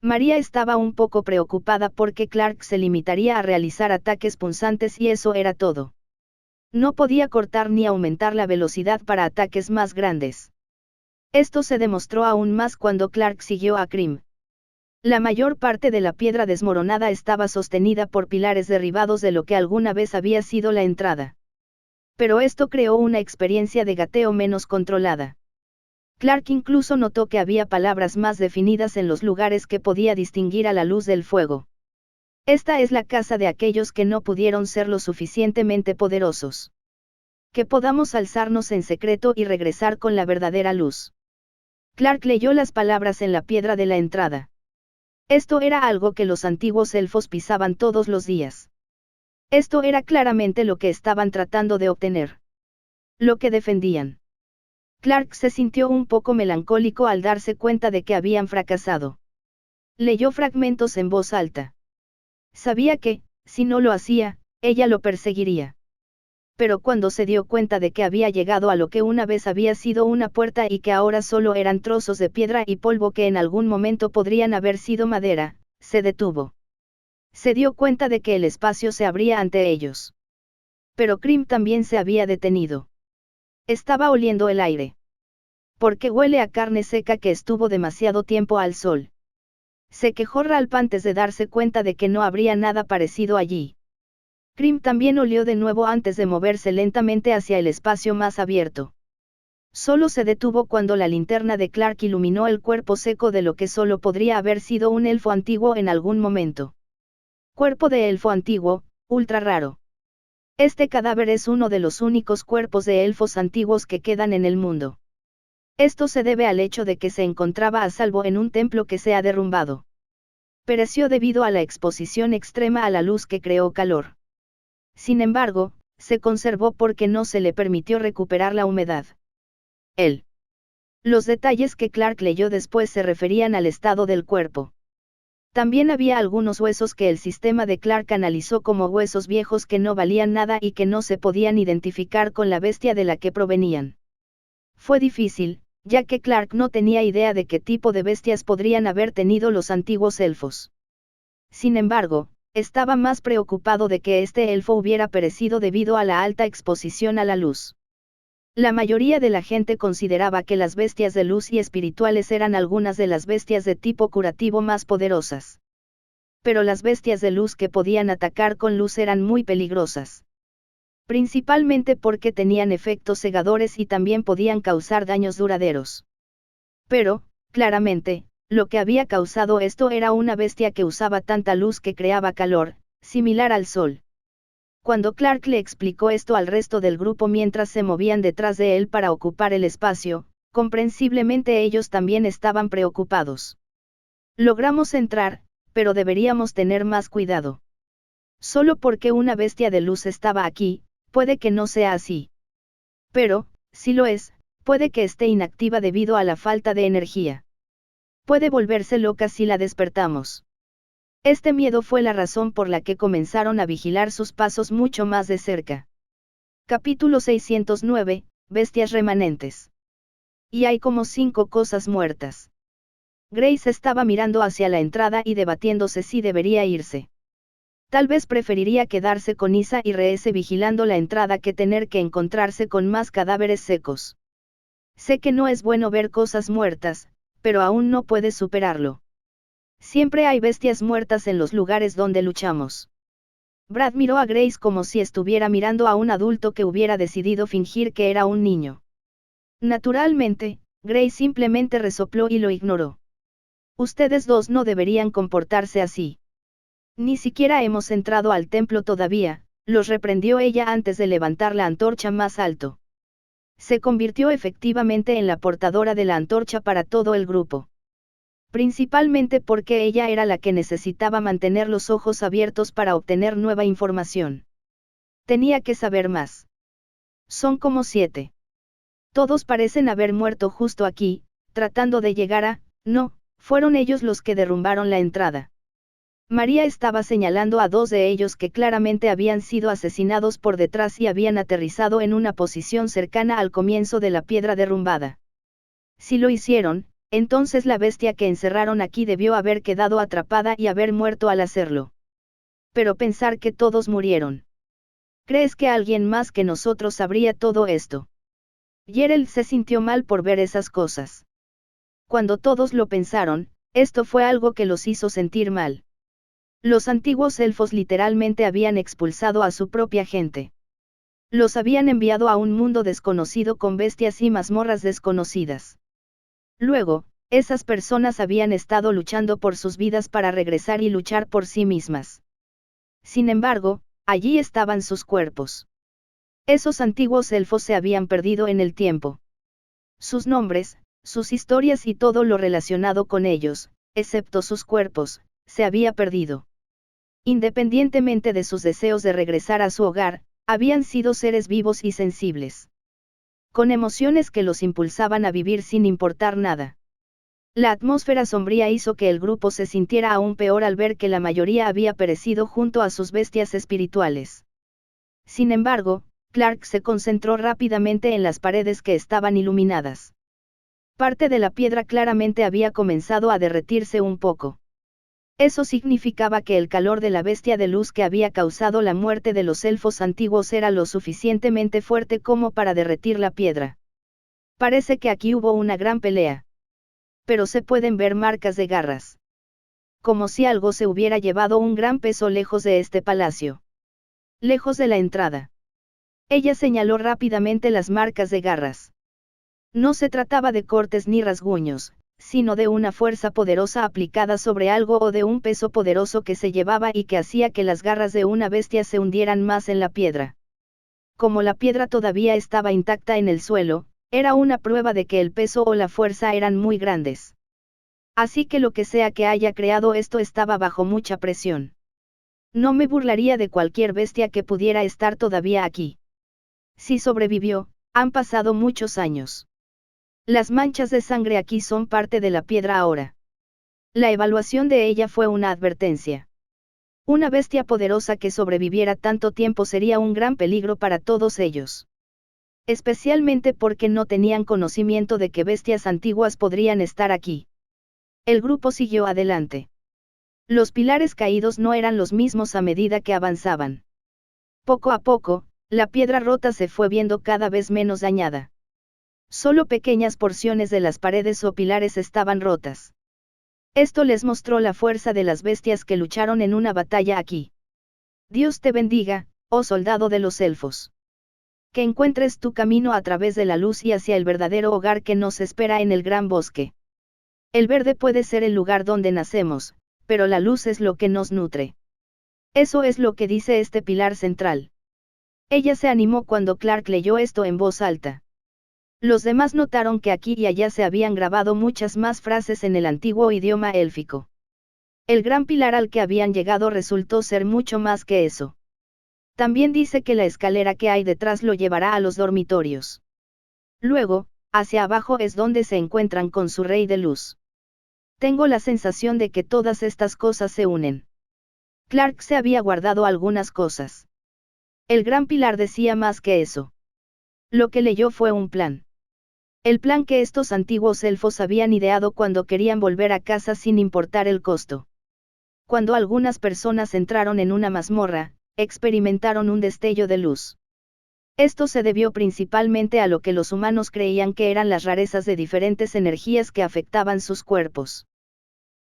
María estaba un poco preocupada porque Clark se limitaría a realizar ataques punzantes y eso era todo. No podía cortar ni aumentar la velocidad para ataques más grandes. Esto se demostró aún más cuando Clark siguió a Krim. La mayor parte de la piedra desmoronada estaba sostenida por pilares derribados de lo que alguna vez había sido la entrada. Pero esto creó una experiencia de gateo menos controlada. Clark incluso notó que había palabras más definidas en los lugares que podía distinguir a la luz del fuego. Esta es la casa de aquellos que no pudieron ser lo suficientemente poderosos. Que podamos alzarnos en secreto y regresar con la verdadera luz. Clark leyó las palabras en la piedra de la entrada. Esto era algo que los antiguos elfos pisaban todos los días. Esto era claramente lo que estaban tratando de obtener. Lo que defendían. Clark se sintió un poco melancólico al darse cuenta de que habían fracasado. Leyó fragmentos en voz alta. Sabía que, si no lo hacía, ella lo perseguiría. Pero cuando se dio cuenta de que había llegado a lo que una vez había sido una puerta y que ahora solo eran trozos de piedra y polvo que en algún momento podrían haber sido madera, se detuvo. Se dio cuenta de que el espacio se abría ante ellos. Pero Krim también se había detenido. Estaba oliendo el aire. Porque huele a carne seca que estuvo demasiado tiempo al sol. Se quejó Ralph antes de darse cuenta de que no habría nada parecido allí. Krim también olió de nuevo antes de moverse lentamente hacia el espacio más abierto. Solo se detuvo cuando la linterna de Clark iluminó el cuerpo seco de lo que solo podría haber sido un elfo antiguo en algún momento. Cuerpo de elfo antiguo, ultra raro. Este cadáver es uno de los únicos cuerpos de elfos antiguos que quedan en el mundo. Esto se debe al hecho de que se encontraba a salvo en un templo que se ha derrumbado. Pereció debido a la exposición extrema a la luz que creó calor. Sin embargo, se conservó porque no se le permitió recuperar la humedad. Los detalles que Clark leyó después se referían al estado del cuerpo. También había algunos huesos que el sistema de Clark analizó como huesos viejos que no valían nada y que no se podían identificar con la bestia de la que provenían. Fue difícil, ya que Clark no tenía idea de qué tipo de bestias podrían haber tenido los antiguos elfos. Sin embargo, estaba más preocupado de que este elfo hubiera perecido debido a la alta exposición a la luz. La mayoría de la gente consideraba que las bestias de luz y espirituales eran algunas de las bestias de tipo curativo más poderosas. Pero las bestias de luz que podían atacar con luz eran muy peligrosas. Principalmente porque tenían efectos cegadores y también podían causar daños duraderos. Pero, claramente, lo que había causado esto era una bestia que usaba tanta luz que creaba calor, similar al Sol. Cuando Clark le explicó esto al resto del grupo mientras se movían detrás de él para ocupar el espacio, comprensiblemente ellos también estaban preocupados. Logramos entrar, pero deberíamos tener más cuidado. Solo porque una bestia de luz estaba aquí, puede que no sea así. Pero, si lo es, puede que esté inactiva debido a la falta de energía. Puede volverse loca si la despertamos. Este miedo fue la razón por la que comenzaron a vigilar sus pasos mucho más de cerca. Capítulo 609, Bestias remanentes. Y hay como 5 cosas muertas. Grace estaba mirando hacia la entrada y debatiéndose si debería irse. Tal vez preferiría quedarse con Isa y Reese vigilando la entrada que tener que encontrarse con más cadáveres secos. Sé que no es bueno ver cosas muertas, pero aún no puedes superarlo. Siempre hay bestias muertas en los lugares donde luchamos. Brad miró a Grace como si estuviera mirando a un adulto que hubiera decidido fingir que era un niño. Naturalmente, Grace simplemente resopló y lo ignoró. Ustedes dos no deberían comportarse así. Ni siquiera hemos entrado al templo todavía, los reprendió ella antes de levantar la antorcha más alto. Se convirtió efectivamente en la portadora de la antorcha para todo el grupo. Principalmente porque ella era la que necesitaba mantener los ojos abiertos para obtener nueva información. Tenía que saber más. Son como 7. Todos parecen haber muerto justo aquí, tratando de llegar a... No, fueron ellos los que derrumbaron la entrada. María estaba señalando a 2 de ellos que claramente habían sido asesinados por detrás y habían aterrizado en una posición cercana al comienzo de la piedra derrumbada. Si lo hicieron, entonces la bestia que encerraron aquí debió haber quedado atrapada y haber muerto al hacerlo. Pero pensar que todos murieron. ¿Crees que alguien más que nosotros sabría todo esto? Gerald se sintió mal por ver esas cosas. Cuando todos lo pensaron, esto fue algo que los hizo sentir mal. Los antiguos elfos literalmente habían expulsado a su propia gente. Los habían enviado a un mundo desconocido con bestias y mazmorras desconocidas. Luego, esas personas habían estado luchando por sus vidas para regresar y luchar por sí mismas. Sin embargo, allí estaban sus cuerpos. Esos antiguos elfos se habían perdido en el tiempo. Sus nombres, sus historias y todo lo relacionado con ellos, excepto sus cuerpos, se había perdido. Independientemente de sus deseos de regresar a su hogar, habían sido seres vivos y sensibles. Con emociones que los impulsaban a vivir sin importar nada. La atmósfera sombría hizo que el grupo se sintiera aún peor al ver que la mayoría había perecido junto a sus bestias espirituales. Sin embargo, Clark se concentró rápidamente en las paredes que estaban iluminadas. Parte de la piedra claramente había comenzado a derretirse un poco. Eso significaba que el calor de la bestia de luz que había causado la muerte de los elfos antiguos era lo suficientemente fuerte como para derretir la piedra. Parece que aquí hubo una gran pelea. Pero se pueden ver marcas de garras. Como si algo se hubiera llevado un gran peso lejos de este palacio. Lejos de la entrada. Ella señaló rápidamente las marcas de garras. No se trataba de cortes ni rasguños, sino de una fuerza poderosa aplicada sobre algo o de un peso poderoso que se llevaba y que hacía que las garras de una bestia se hundieran más en la piedra. Como la piedra todavía estaba intacta en el suelo, era una prueba de que el peso o la fuerza eran muy grandes. Así que lo que sea que haya creado esto estaba bajo mucha presión. No me burlaría de cualquier bestia que pudiera estar todavía aquí. Si sobrevivió, han pasado muchos años. Las manchas de sangre aquí son parte de la piedra ahora. La evaluación de ella fue una advertencia. Una bestia poderosa que sobreviviera tanto tiempo sería un gran peligro para todos ellos. Especialmente porque no tenían conocimiento de que bestias antiguas podrían estar aquí. El grupo siguió adelante. Los pilares caídos no eran los mismos a medida que avanzaban. Poco a poco, la piedra rota se fue viendo cada vez menos dañada. Solo pequeñas porciones de las paredes o pilares estaban rotas. Esto les mostró la fuerza de las bestias que lucharon en una batalla aquí. Dios te bendiga, oh soldado de los elfos. Que encuentres tu camino a través de la luz y hacia el verdadero hogar que nos espera en el gran bosque. El verde puede ser el lugar donde nacemos, pero la luz es lo que nos nutre. Eso es lo que dice este pilar central. Ella se animó cuando Clark leyó esto en voz alta. Los demás notaron que aquí y allá se habían grabado muchas más frases en el antiguo idioma élfico. El gran pilar al que habían llegado resultó ser mucho más que eso. También dice que la escalera que hay detrás lo llevará a los dormitorios. Luego, hacia abajo es donde se encuentran con su rey de luz. Tengo la sensación de que todas estas cosas se unen. Clark se había guardado algunas cosas. El gran pilar decía más que eso. Lo que leyó fue un plan. El plan que estos antiguos elfos habían ideado cuando querían volver a casa sin importar el costo. Cuando algunas personas entraron en una mazmorra, experimentaron un destello de luz. Esto se debió principalmente a lo que los humanos creían que eran las rarezas de diferentes energías que afectaban sus cuerpos.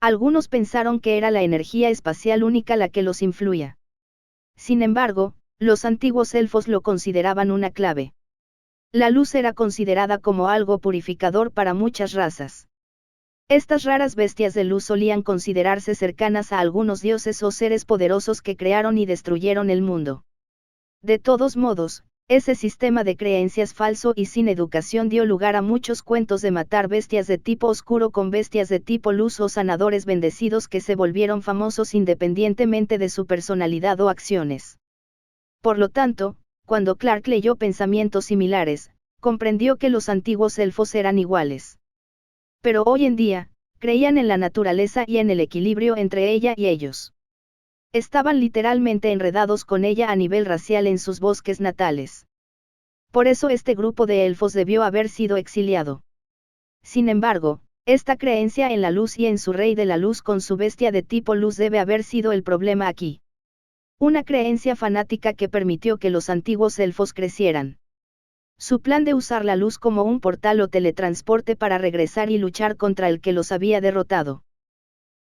Algunos pensaron que era la energía espacial única la que los influía. Sin embargo, los antiguos elfos lo consideraban una clave. La luz era considerada como algo purificador para muchas razas. Estas raras bestias de luz solían considerarse cercanas a algunos dioses o seres poderosos que crearon y destruyeron el mundo. De todos modos, ese sistema de creencias falso y sin educación dio lugar a muchos cuentos de matar bestias de tipo oscuro con bestias de tipo luz o sanadores bendecidos que se volvieron famosos independientemente de su personalidad o acciones. Por lo tanto, cuando Clark leyó pensamientos similares, comprendió que los antiguos elfos eran iguales. Pero hoy en día, creían en la naturaleza y en el equilibrio entre ella y ellos. Estaban literalmente enredados con ella a nivel racial en sus bosques natales. Por eso este grupo de elfos debió haber sido exiliado. Sin embargo, esta creencia en la luz y en su rey de la luz con su bestia de tipo luz debe haber sido el problema aquí. Una creencia fanática que permitió que los antiguos elfos crecieran. Su plan de usar la luz como un portal o teletransporte para regresar y luchar contra el que los había derrotado.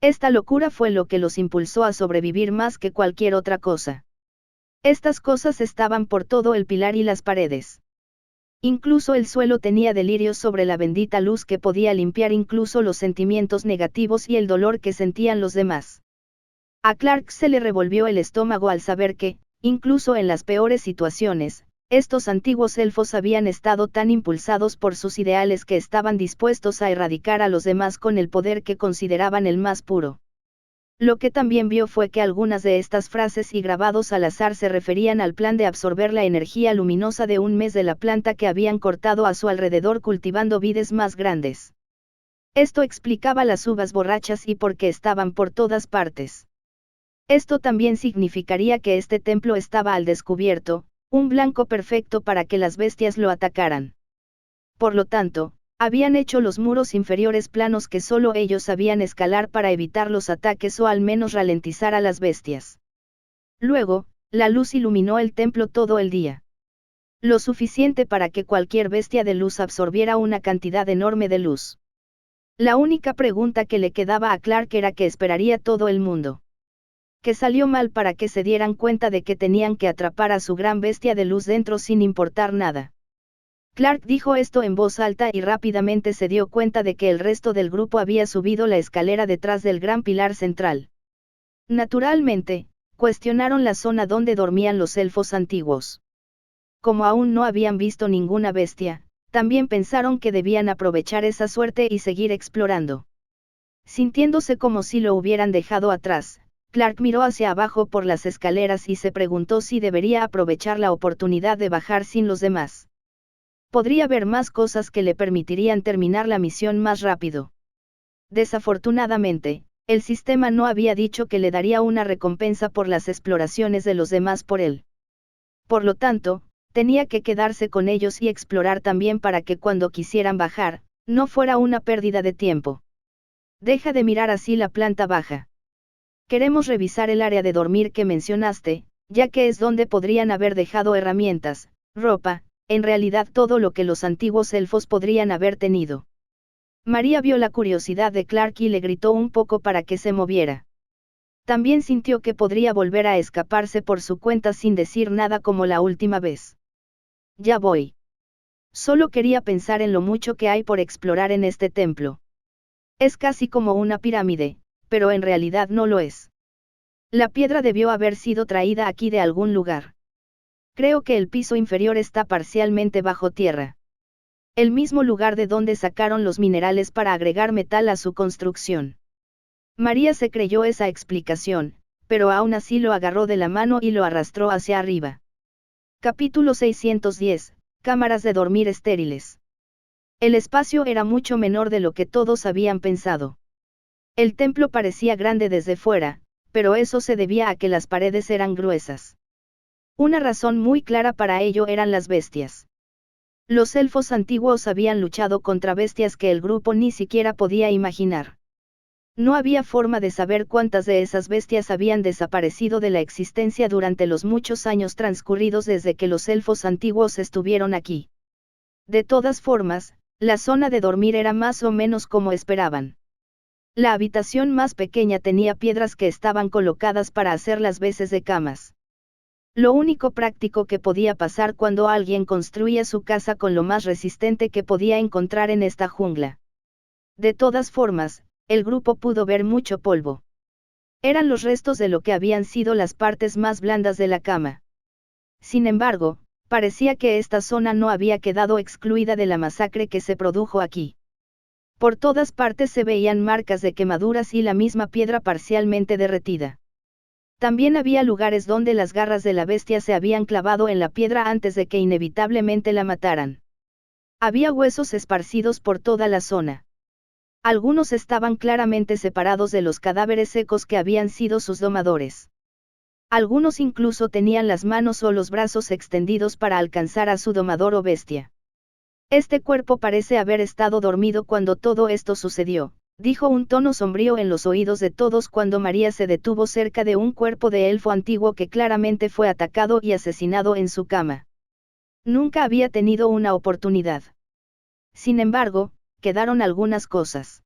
Esta locura fue lo que los impulsó a sobrevivir más que cualquier otra cosa. Estas cosas estaban por todo el pilar y las paredes. Incluso el suelo tenía delirios sobre la bendita luz que podía limpiar incluso los sentimientos negativos y el dolor que sentían los demás. A Clark se le revolvió el estómago al saber que, incluso en las peores situaciones, estos antiguos elfos habían estado tan impulsados por sus ideales que estaban dispuestos a erradicar a los demás con el poder que consideraban el más puro. Lo que también vio fue que algunas de estas frases y grabados al azar se referían al plan de absorber la energía luminosa de un mes de la planta que habían cortado a su alrededor cultivando vides más grandes. Esto explicaba las uvas borrachas y por qué estaban por todas partes. Esto también significaría que este templo estaba al descubierto, un blanco perfecto para que las bestias lo atacaran. Por lo tanto, habían hecho los muros inferiores planos que solo ellos sabían escalar para evitar los ataques o al menos ralentizar a las bestias. Luego, la luz iluminó el templo todo el día. Lo suficiente para que cualquier bestia de luz absorbiera una cantidad enorme de luz. La única pregunta que le quedaba a Clark era qué esperaría todo el mundo. Que salió mal para que se dieran cuenta de que tenían que atrapar a su gran bestia de luz dentro sin importar nada. Clark dijo esto en voz alta y rápidamente se dio cuenta de que el resto del grupo había subido la escalera detrás del gran pilar central. Naturalmente, cuestionaron la zona donde dormían los elfos antiguos. Como aún no habían visto ninguna bestia, también pensaron que debían aprovechar esa suerte y seguir explorando. Sintiéndose como si lo hubieran dejado atrás, Clark miró hacia abajo por las escaleras y se preguntó si debería aprovechar la oportunidad de bajar sin los demás. Podría haber más cosas que le permitirían terminar la misión más rápido. Desafortunadamente, el sistema no había dicho que le daría una recompensa por las exploraciones de los demás por él. Por lo tanto, tenía que quedarse con ellos y explorar también para que cuando quisieran bajar, no fuera una pérdida de tiempo. Deja de mirar así la planta baja. Queremos revisar el área de dormir que mencionaste, ya que es donde podrían haber dejado herramientas, ropa, en realidad todo lo que los antiguos elfos podrían haber tenido. María vio la curiosidad de Clark y le gritó un poco para que se moviera. También sintió que podría volver a escaparse por su cuenta sin decir nada como la última vez. Ya voy. Solo quería pensar en lo mucho que hay por explorar en este templo. Es casi como una pirámide, pero en realidad no lo es. La piedra debió haber sido traída aquí de algún lugar. Creo que el piso inferior está parcialmente bajo tierra. El mismo lugar de donde sacaron los minerales para agregar metal a su construcción. María se creyó esa explicación, pero aún así lo agarró de la mano y lo arrastró hacia arriba. Capítulo 610, Cámaras de dormir estériles. El espacio era mucho menor de lo que todos habían pensado. El templo parecía grande desde fuera, pero eso se debía a que las paredes eran gruesas. Una razón muy clara para ello eran las bestias. Los elfos antiguos habían luchado contra bestias que el grupo ni siquiera podía imaginar. No había forma de saber cuántas de esas bestias habían desaparecido de la existencia durante los muchos años transcurridos desde que los elfos antiguos estuvieron aquí. De todas formas, la zona de dormir era más o menos como esperaban. La habitación más pequeña tenía piedras que estaban colocadas para hacer las veces de camas. Lo único práctico que podía pasar cuando alguien construía su casa con lo más resistente que podía encontrar en esta jungla. De todas formas, el grupo pudo ver mucho polvo. Eran los restos de lo que habían sido las partes más blandas de la cama. Sin embargo, parecía que esta zona no había quedado excluida de la masacre que se produjo aquí. Por todas partes se veían marcas de quemaduras y la misma piedra parcialmente derretida. También había lugares donde las garras de la bestia se habían clavado en la piedra antes de que inevitablemente la mataran. Había huesos esparcidos por toda la zona. Algunos estaban claramente separados de los cadáveres secos que habían sido sus domadores. Algunos incluso tenían las manos o los brazos extendidos para alcanzar a su domador o bestia. Este cuerpo parece haber estado dormido cuando todo esto sucedió, dijo un tono sombrío en los oídos de todos cuando María se detuvo cerca de un cuerpo de elfo antiguo que claramente fue atacado y asesinado en su cama. Nunca había tenido una oportunidad. Sin embargo, quedaron algunas cosas.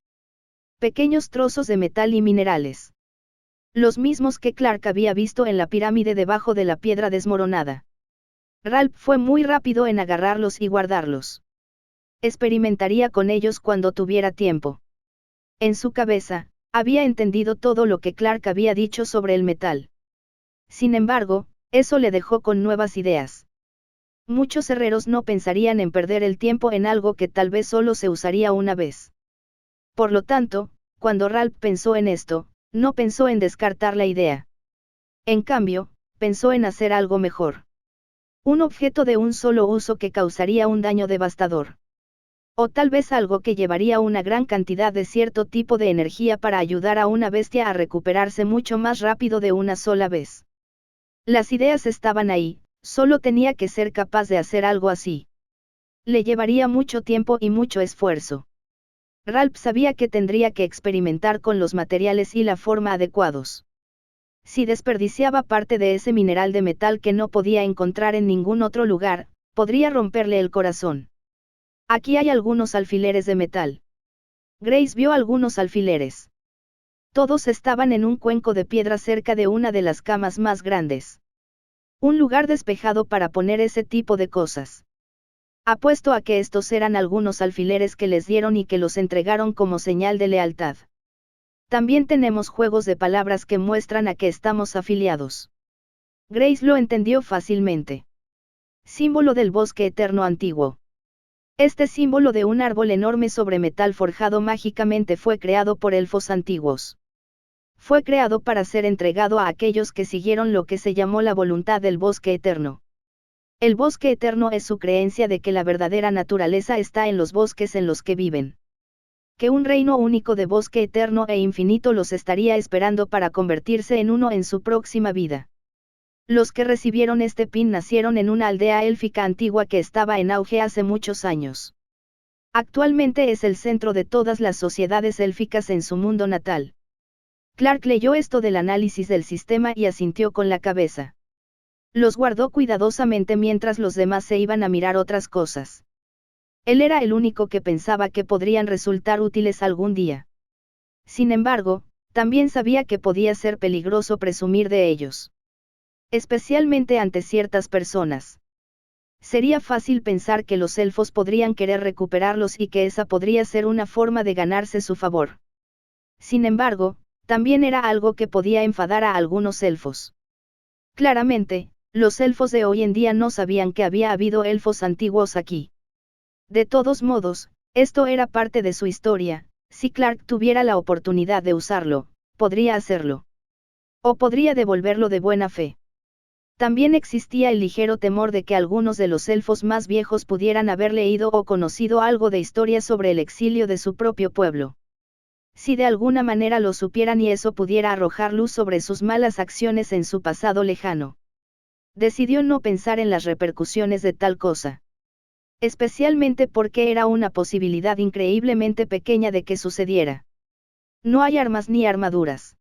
Pequeños trozos de metal y minerales. Los mismos que Clark había visto en la pirámide debajo de la piedra desmoronada. Ralph fue muy rápido en agarrarlos y guardarlos. Experimentaría con ellos cuando tuviera tiempo. En su cabeza, había entendido todo lo que Clark había dicho sobre el metal. Sin embargo, eso le dejó con nuevas ideas. Muchos herreros no pensarían en perder el tiempo en algo que tal vez solo se usaría una vez. Por lo tanto, cuando Ralph pensó en esto, no pensó en descartar la idea. En cambio, pensó en hacer algo mejor. Un objeto de un solo uso que causaría un daño devastador. O tal vez algo que llevaría una gran cantidad de cierto tipo de energía para ayudar a una bestia a recuperarse mucho más rápido de una sola vez. Las ideas estaban ahí, solo tenía que ser capaz de hacer algo así. Le llevaría mucho tiempo y mucho esfuerzo. Ralph sabía que tendría que experimentar con los materiales y la forma adecuados. Si desperdiciaba parte de ese mineral de metal que no podía encontrar en ningún otro lugar, podría romperle el corazón. Aquí hay algunos alfileres de metal. Grace vio algunos alfileres. Todos estaban en un cuenco de piedra cerca de una de las camas más grandes. Un lugar despejado para poner ese tipo de cosas. Apuesto a que estos eran algunos alfileres que les dieron y que los entregaron como señal de lealtad. También tenemos juegos de palabras que muestran a que estamos afiliados. Grace lo entendió fácilmente. Símbolo del bosque eterno antiguo. Este símbolo de un árbol enorme sobre metal forjado mágicamente fue creado por elfos antiguos. Fue creado para ser entregado a aquellos que siguieron lo que se llamó la voluntad del bosque eterno. El bosque eterno es su creencia de que la verdadera naturaleza está en los bosques en los que viven. Que un reino único de bosque eterno e infinito los estaría esperando para convertirse en uno en su próxima vida. Los que recibieron este pin nacieron en una aldea élfica antigua que estaba en auge hace muchos años. Actualmente es el centro de todas las sociedades élficas en su mundo natal. Clark leyó esto del análisis del sistema y asintió con la cabeza. Los guardó cuidadosamente mientras los demás se iban a mirar otras cosas. Él era el único que pensaba que podrían resultar útiles algún día. Sin embargo, también sabía que podía ser peligroso presumir de ellos. Especialmente ante ciertas personas. Sería fácil pensar que los elfos podrían querer recuperarlos y que esa podría ser una forma de ganarse su favor. Sin embargo, también era algo que podía enfadar a algunos elfos. Claramente, los elfos de hoy en día no sabían que había habido elfos antiguos aquí. De todos modos, esto era parte de su historia. Si Clark tuviera la oportunidad de usarlo, podría hacerlo. O podría devolverlo de buena fe. También existía el ligero temor de que algunos de los elfos más viejos pudieran haber leído o conocido algo de historia sobre el exilio de su propio pueblo. Si de alguna manera lo supieran y eso pudiera arrojar luz sobre sus malas acciones en su pasado lejano. Decidió no pensar en las repercusiones de tal cosa. Especialmente porque era una posibilidad increíblemente pequeña de que sucediera. No hay armas ni armaduras.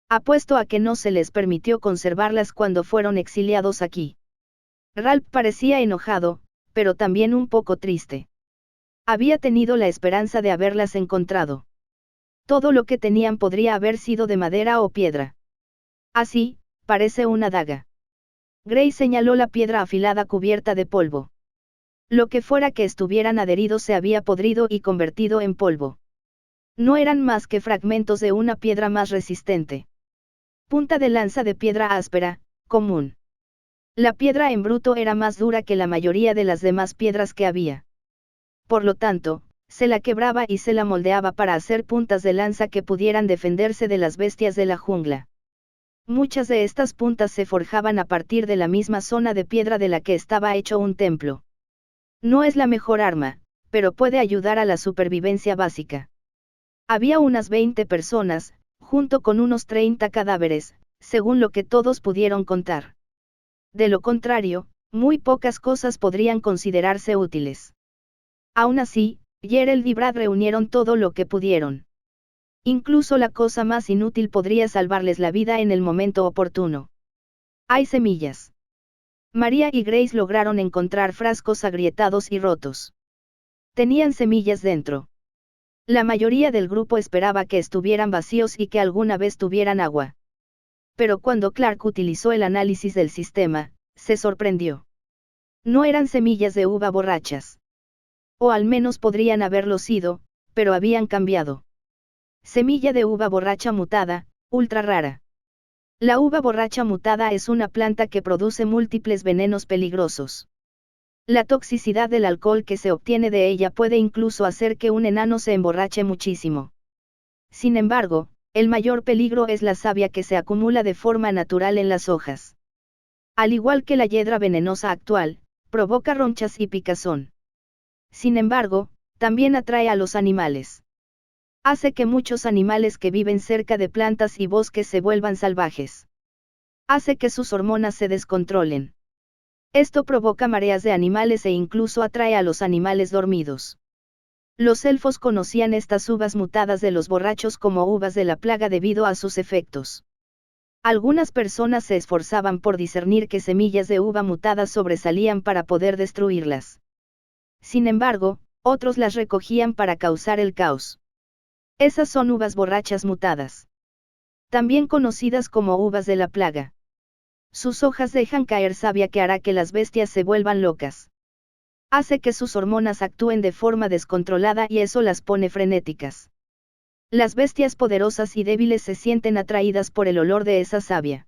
Apuesto a que no se les permitió conservarlas cuando fueron exiliados aquí. Ralph parecía enojado, pero también un poco triste. Había tenido la esperanza de haberlas encontrado. Todo lo que tenían podría haber sido de madera o piedra. Así, parece una daga. Gray señaló la piedra afilada cubierta de polvo. Lo que fuera que estuvieran adheridos se había podrido y convertido en polvo. No eran más que fragmentos de una piedra más resistente. Punta de lanza de piedra áspera, común. La piedra en bruto era más dura que la mayoría de las demás piedras que había. Por lo tanto, se la quebraba y se la moldeaba para hacer puntas de lanza que pudieran defenderse de las bestias de la jungla. Muchas de estas puntas se forjaban a partir de la misma zona de piedra de la que estaba hecho un templo. No es la mejor arma, pero puede ayudar a la supervivencia básica. Había unas 20 personas, junto con unos 30 cadáveres, según lo que todos pudieron contar. De lo contrario, muy pocas cosas podrían considerarse útiles. Aún así, Gerald y Brad reunieron todo lo que pudieron. Incluso la cosa más inútil podría salvarles la vida en el momento oportuno. Hay semillas. María y Grace lograron encontrar frascos agrietados y rotos. Tenían semillas dentro. La mayoría del grupo esperaba que estuvieran vacíos y que alguna vez tuvieran agua. Pero cuando Clark utilizó el análisis del sistema, se sorprendió. No eran semillas de uva borrachas. O al menos podrían haberlo sido, pero habían cambiado. Semilla de uva borracha mutada, ultra rara. La uva borracha mutada es una planta que produce múltiples venenos peligrosos. La toxicidad del alcohol que se obtiene de ella puede incluso hacer que un enano se emborrache muchísimo. Sin embargo, el mayor peligro es la savia que se acumula de forma natural en las hojas. Al igual que la hiedra venenosa actual, provoca ronchas y picazón. Sin embargo, también atrae a los animales. Hace que muchos animales que viven cerca de plantas y bosques se vuelvan salvajes. Hace que sus hormonas se descontrolen. Esto provoca mareas de animales e incluso atrae a los animales dormidos. Los elfos conocían estas uvas mutadas de los borrachos como uvas de la plaga debido a sus efectos. Algunas personas se esforzaban por discernir qué semillas de uva mutadas sobresalían para poder destruirlas. Sin embargo, otros las recogían para causar el caos. Esas son uvas borrachas mutadas. También conocidas como uvas de la plaga. Sus hojas dejan caer savia que hará que las bestias se vuelvan locas. Hace que sus hormonas actúen de forma descontrolada y eso las pone frenéticas. Las bestias poderosas y débiles se sienten atraídas por el olor de esa savia.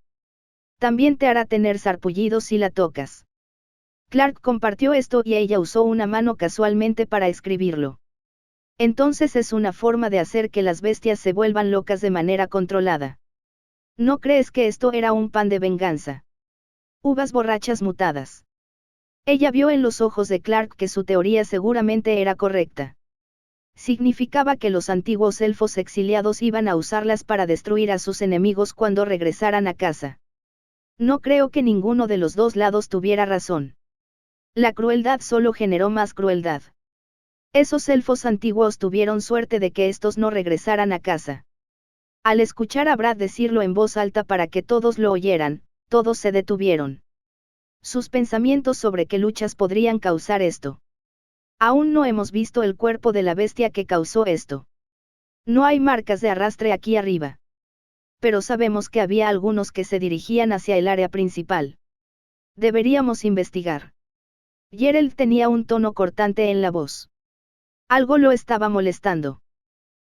También te hará tener sarpullidos si la tocas. Clark compartió esto y ella usó una mano casualmente para escribirlo. Entonces es una forma de hacer que las bestias se vuelvan locas de manera controlada. ¿No crees que esto era un plan de venganza? Uvas borrachas mutadas. Ella vio en los ojos de Clark que su teoría seguramente era correcta. Significaba que los antiguos elfos exiliados iban a usarlas para destruir a sus enemigos cuando regresaran a casa. No creo que ninguno de los dos lados tuviera razón. La crueldad solo generó más crueldad. Esos elfos antiguos tuvieron suerte de que estos no regresaran a casa. Al escuchar a Brad decirlo en voz alta para que todos lo oyeran, todos se detuvieron. Sus pensamientos sobre qué luchas podrían causar esto. Aún no hemos visto el cuerpo de la bestia que causó esto. No hay marcas de arrastre aquí arriba. Pero sabemos que había algunos que se dirigían hacia el área principal. Deberíamos investigar. Gerald tenía un tono cortante en la voz. Algo lo estaba molestando.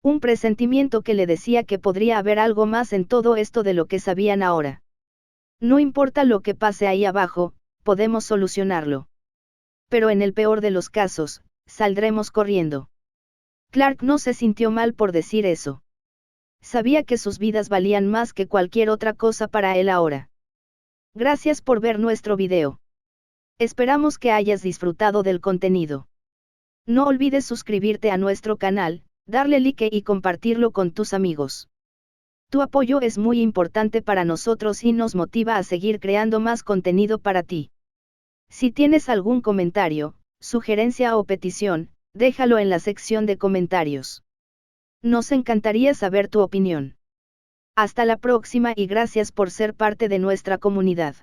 Un presentimiento que le decía que podría haber algo más en todo esto de lo que sabían ahora. No importa lo que pase ahí abajo, podemos solucionarlo. Pero en el peor de los casos, saldremos corriendo. Clark no se sintió mal por decir eso. Sabía que sus vidas valían más que cualquier otra cosa para él ahora. Gracias por ver nuestro video. Esperamos que hayas disfrutado del contenido. No olvides suscribirte a nuestro canal, darle like y compartirlo con tus amigos. Tu apoyo es muy importante para nosotros y nos motiva a seguir creando más contenido para ti. Si tienes algún comentario, sugerencia o petición, déjalo en la sección de comentarios. Nos encantaría saber tu opinión. Hasta la próxima y gracias por ser parte de nuestra comunidad.